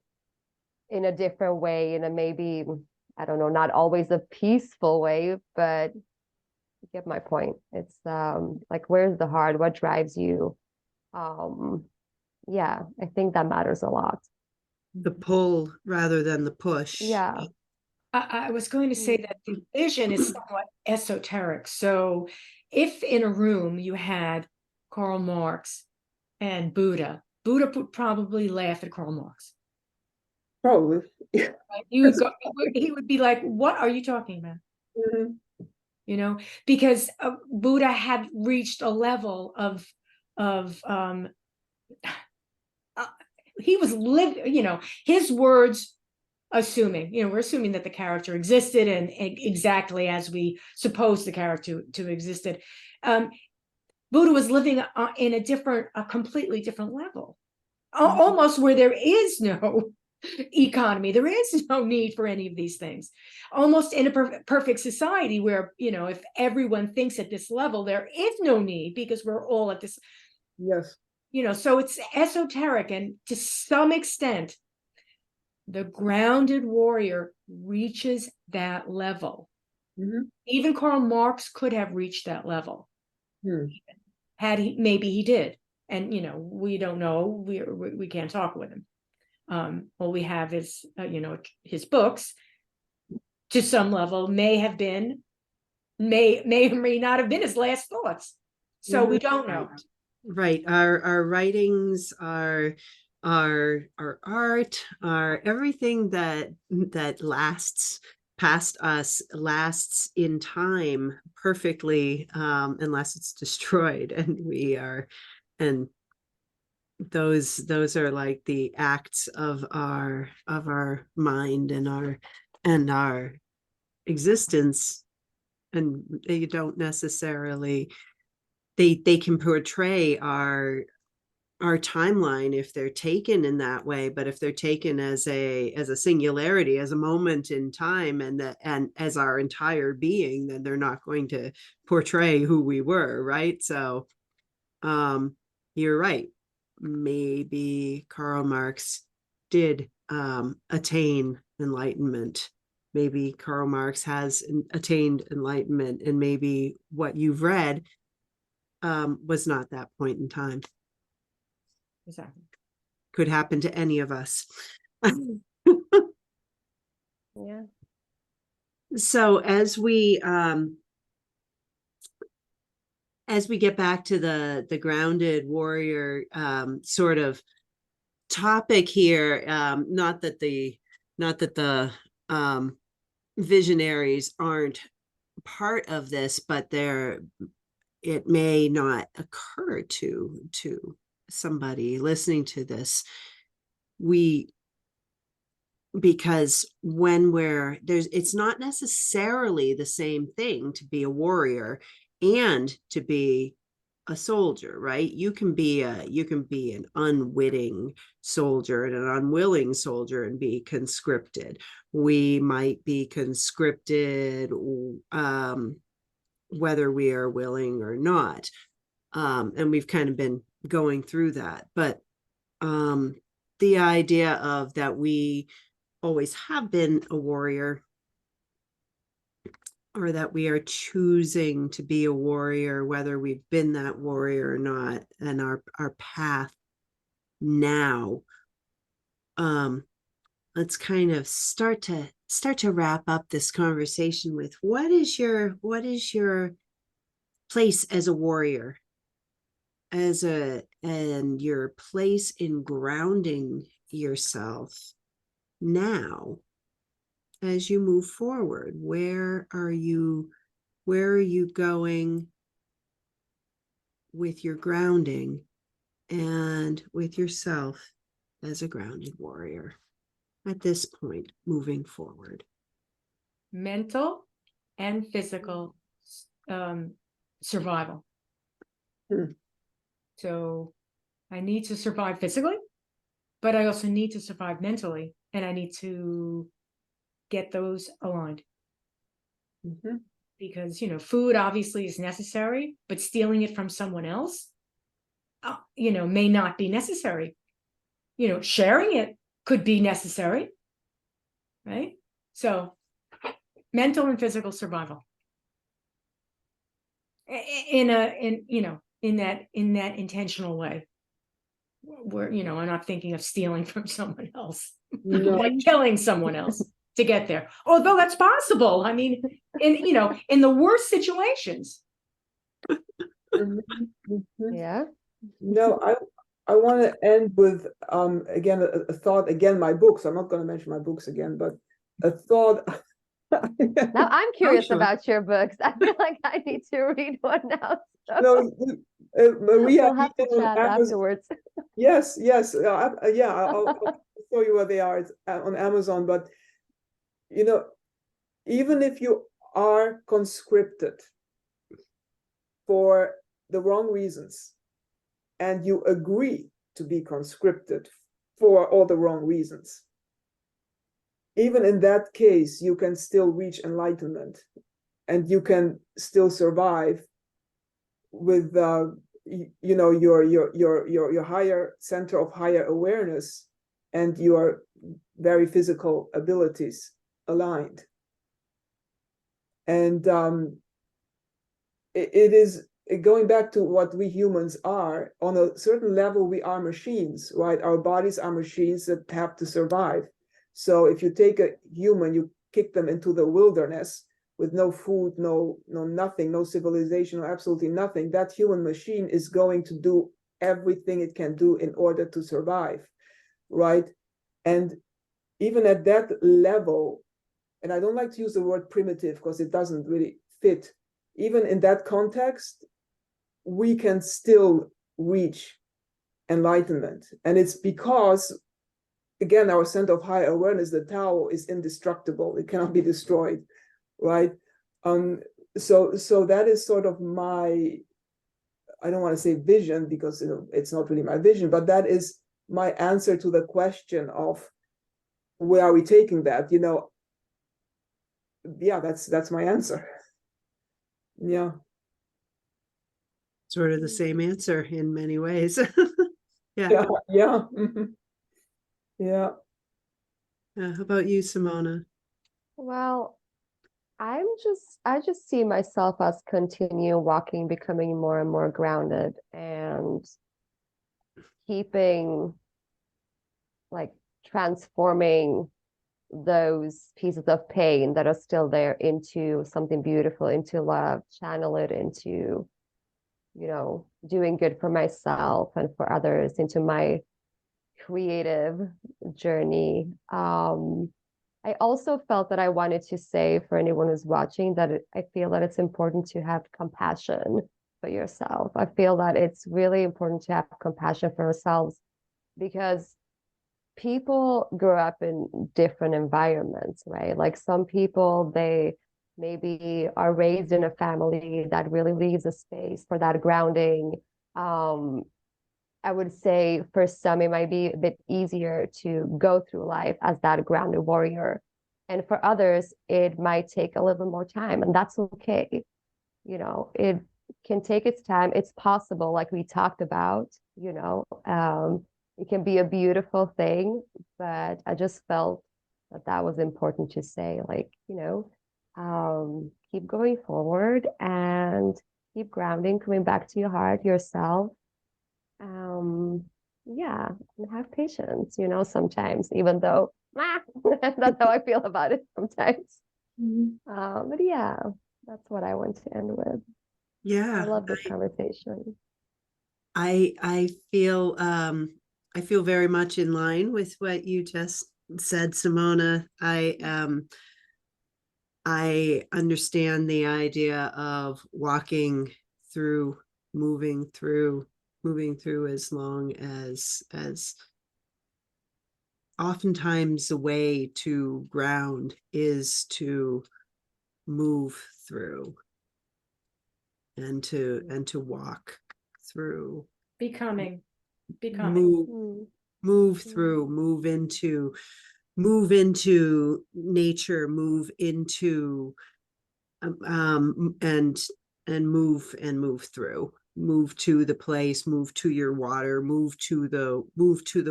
in a different way, in a maybe, I don't know, not always a peaceful way, but you get my point. It's like, where's the heart? What drives you? Yeah, I think that matters a lot. The pull rather than the push. Yeah. I was going to say that the vision is somewhat esoteric. So if in a room you had Karl Marx and Buddha would probably laugh at Karl Marx. Probably. Right? He would be like, what are you talking about? Mm-hmm. Because Buddha had reached a level of he was living, his words, assuming, we're assuming that the character existed and exactly as we suppose the character to existed. Buddha was living in a completely different level, almost where there is no economy, there is no need for any of these things, almost in a perfect society where, if everyone thinks at this level, there is no need because we're all at this. Yes. So it's esoteric, and to some extent, the grounded warrior reaches that level. Mm-hmm. Even Karl Marx could have reached that level. Had maybe he did. And, we don't know, we can't talk with him. All we have is, his books, to some level, may or may not have been his last thoughts. So we don't know. Right. Our writings, our art, our everything that lasts past us lasts in time perfectly, unless it's destroyed, and those are like the acts of our mind and our existence, and they don't necessarily, they can portray our timeline if they're taken in that way, but if they're taken as a singularity, as a moment in time, and as our entire being, then they're not going to portray who we were, right? So you're right, maybe Karl Marx did attain enlightenment. Maybe Karl Marx has attained enlightenment, and maybe what you've read was not that point in time. Exactly. Could happen to any of us. Yeah. So as we as we get back to the grounded warrior sort of topic here, not that the visionaries aren't part of this, but it may not occur to somebody listening to this. Because when it's not necessarily the same thing to be a warrior and to be a soldier, right? You can be an unwitting soldier and an unwilling soldier and be conscripted. We might be conscripted whether we are willing or not. And we've kind of been going through that. But the idea of that we always have been a warrior, or that we are choosing to be a warrior, whether we've been that warrior or not, and our path now. Let's kind of start to wrap up this conversation with what is your place as a warrior, and your place in grounding yourself now as you move forward. Where are you going with your grounding and with yourself as a grounded warrior at this point moving forward? Mental and physical survival. So I need to survive physically, but I also need to survive mentally, and I need to get those aligned. Because, food obviously is necessary, but stealing it from someone else, may not be necessary. Sharing it could be necessary, right? So mental and physical survival in that intentional way, where I'm not thinking of stealing from someone else, like killing someone else to get there, although that's possible. I mean, in the worst situations. Yeah. No, I want to end with again a thought. Again, my books. I'm not going to mention my books again, but a thought. Now I'm curious sure. about your books. I feel like I need to read one now. So No, Maria, we'll have to chat afterwards. Yes, I'll show you where they are. It's on Amazon. But even if you are conscripted for the wrong reasons, and you agree to be conscripted for all the wrong reasons, even in that case, you can still reach enlightenment, and you can still survive with your higher center of higher awareness and your very physical abilities aligned. And it is going back to what we humans are. On a certain level, we are machines, right? Our bodies are machines that have to survive. So if you take a human, you kick them into the wilderness with no food, no nothing, no civilization, absolutely nothing, that human machine is going to do everything it can do in order to survive, right? And even at that level, and I don't like to use the word primitive because it doesn't really fit, even in that context, we can still reach enlightenment. And it's because, again, our center of high awareness, the Tao, is indestructible. It cannot be destroyed, right? So that is sort of my, I don't want to say vision, because it's not really my vision, but that is my answer to the question of where are we taking that? Yeah, that's my answer. Yeah. Sort of the same answer in many ways. Yeah. Mm-hmm. Yeah. How about you, Simona? Well, I just see myself as continue walking, becoming more and more grounded, and keeping, like, transforming those pieces of pain that are still there into something beautiful, into love, channel it into doing good for myself and for others into my creative journey. I also felt that I wanted to say for anyone who's watching that I feel that it's important to have compassion for yourself. I feel that it's really important to have compassion for ourselves because people grow up in different environments, right? Like some people, they maybe are raised in a family that really leaves a space for that grounding. I would say for some, it might be a bit easier to go through life as that grounded warrior. And for others, it might take a little bit more time, and that's okay. It can take its time. It's possible, like we talked about, it can be a beautiful thing, but I just felt that was important to say, like, keep going forward and keep grounding, coming back to your heart, yourself. Yeah, and have patience, sometimes, even though that's how I feel about it sometimes. But yeah, that's what I want to end with. Yeah. I love this conversation. I feel very much in line with what you just said, Simona. I understand the idea of walking through, moving through, as long as oftentimes the way to ground is to move through and to walk through, Becoming. move through, move into nature, move into and move through, move to the place, move to your water, move to the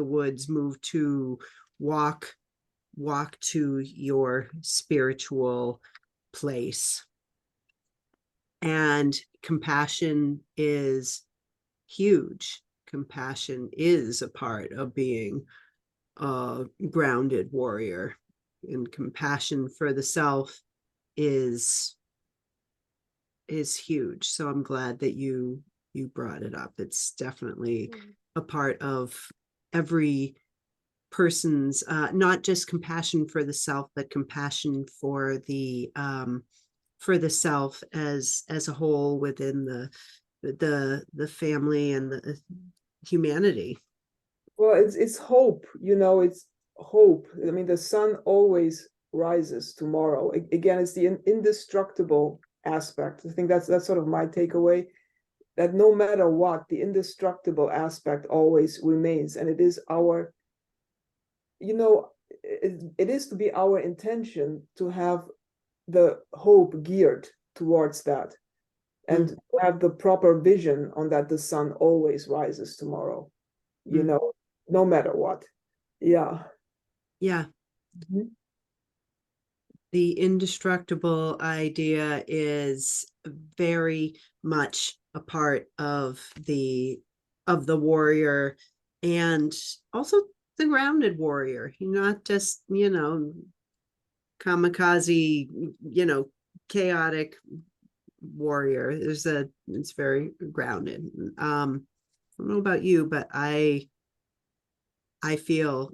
woods, move to walk to your spiritual place. And compassion is huge. Compassion is a part of being a grounded warrior, and compassion for the self is huge. So I'm glad that you brought it up. It's definitely a part of every person's, not just compassion for the self, but compassion for the self as a whole within the family and the humanity. Well, it's hope, it's hope. I mean, the sun always rises tomorrow. Again, it's the indestructible aspect. I think that's sort of my takeaway, that no matter what, the indestructible aspect always remains. And it is our, it is to be our intention to have the hope geared towards that, and have the proper vision on that the sun always rises tomorrow, no matter what. Yeah. The indestructible idea is very much a part of the warrior, and also the grounded warrior. You're not just, kamikaze, chaotic warrior. It's very grounded. I don't know about you, but I feel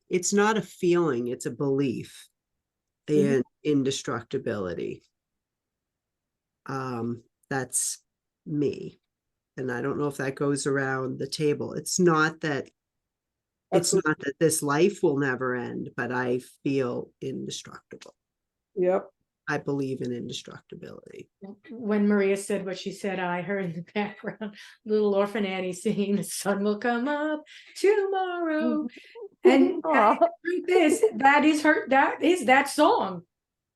it's not a feeling, it's a belief in indestructibility. That's me. And I don't know if that goes around the table. It's not that this life will never end, but I feel indestructible. Yep. I believe in indestructibility. When Maria said what she said, I heard in the background little orphan Annie singing, "The sun will come up tomorrow." And that is that song.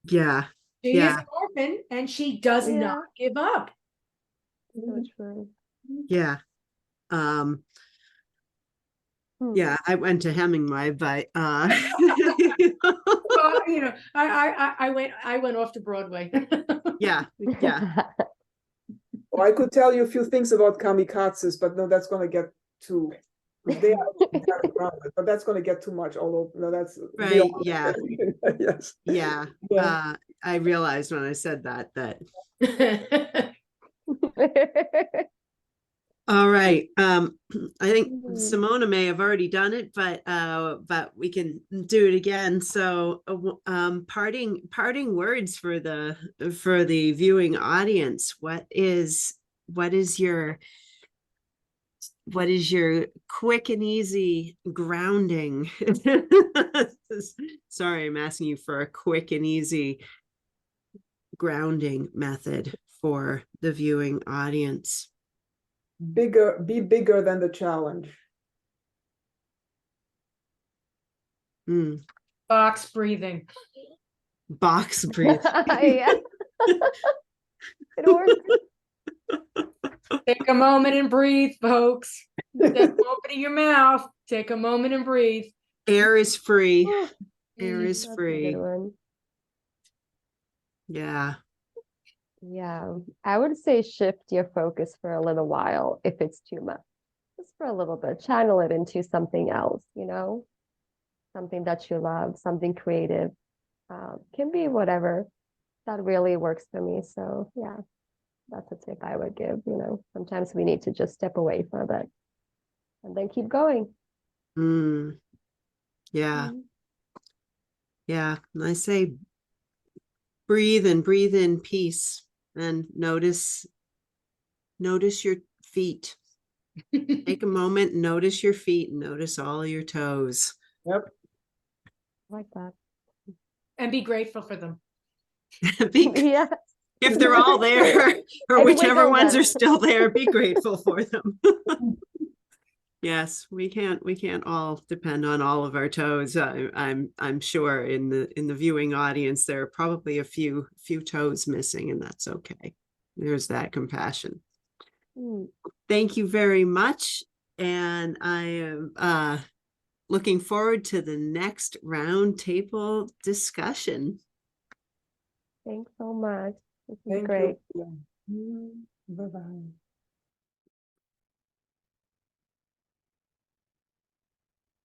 Yeah. She is an orphan and she does not give up. So true. Yeah. Yeah, I went to Hemingway, but well, I went off to Broadway. yeah. Well, I could tell you a few things about kamikazes, but no, that's going to get too. They are grounded, but that's going to get too much all over. No, that's right. Yeah. Yes. Yeah. I realized when I said that All right. I think Mm. Simona may have already done it, but we can do it again. So, parting words for the viewing audience. What is your quick and easy grounding? Sorry, I'm asking you for a quick and easy grounding method for the viewing audience. Be bigger than the challenge. Box breathing. Box breathe. Yeah. It works. Take a moment and breathe, folks. Just opening your mouth. Take a moment and breathe. Air is free. Oh, Air is that's a free. good one. Yeah. Yeah, I would say shift your focus for a little while if it's too much. Just for a little bit, channel it into something else, something that you love, something creative. Can be whatever that really works for me. So yeah, that's a tip I would give. Sometimes we need to just step away for a bit and then keep going. Yeah. Mm. Yeah. I say breathe and breathe in peace and notice your feet. Take a moment, notice your feet, notice all your toes. Yep. Like that. And be grateful for them. Yeah. If they're all there, or And whichever wiggle ones them. are still there, be grateful for them. Yes, we can't all depend on all of our toes. I'm sure in the viewing audience there are probably a few toes missing, and that's okay. There's that compassion. Mm. Thank you very much, and I am looking forward to the next roundtable discussion. Thanks so much. This is Thank great. you. Bye-bye.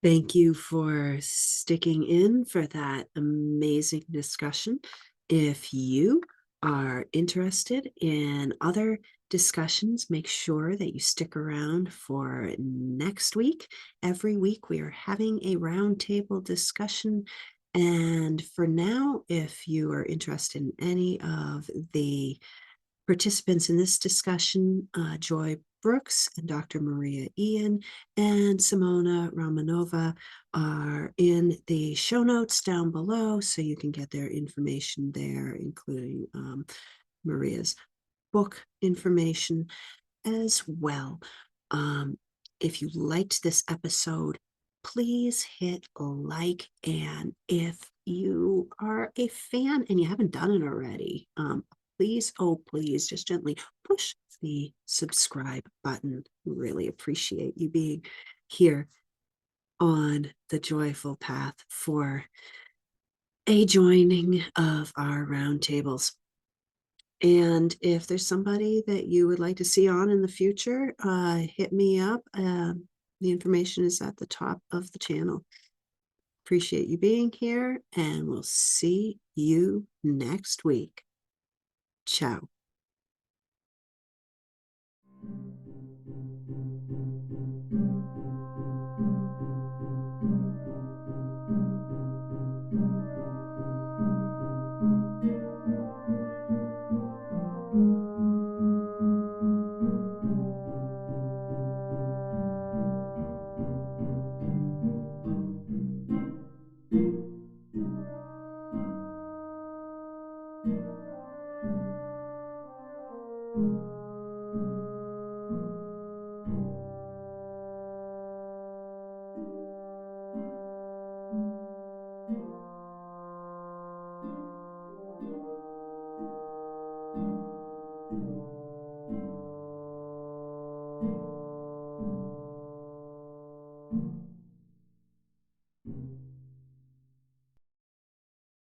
Thank you for sticking in for that amazing discussion. If you are interested in other discussions, make sure that you stick around for next week. Every week we are having a roundtable discussion. And for now, if you are interested in any of the participants in this discussion, Joy Brooks and Dr. Maria Ian and Simona Rahmanova are in the show notes down below, so you can get their information there, including Maria's book information as well. If you liked this episode, please hit like, and if you are a fan and you haven't done it already, please, oh please, just gently push the subscribe button. Really appreciate you being here on the joyful path for a joining of our roundtables. And if there's somebody that you would like to see on in the future, hit me up. The information is at the top of the channel. Appreciate you being here, and we'll see you next week. Ciao.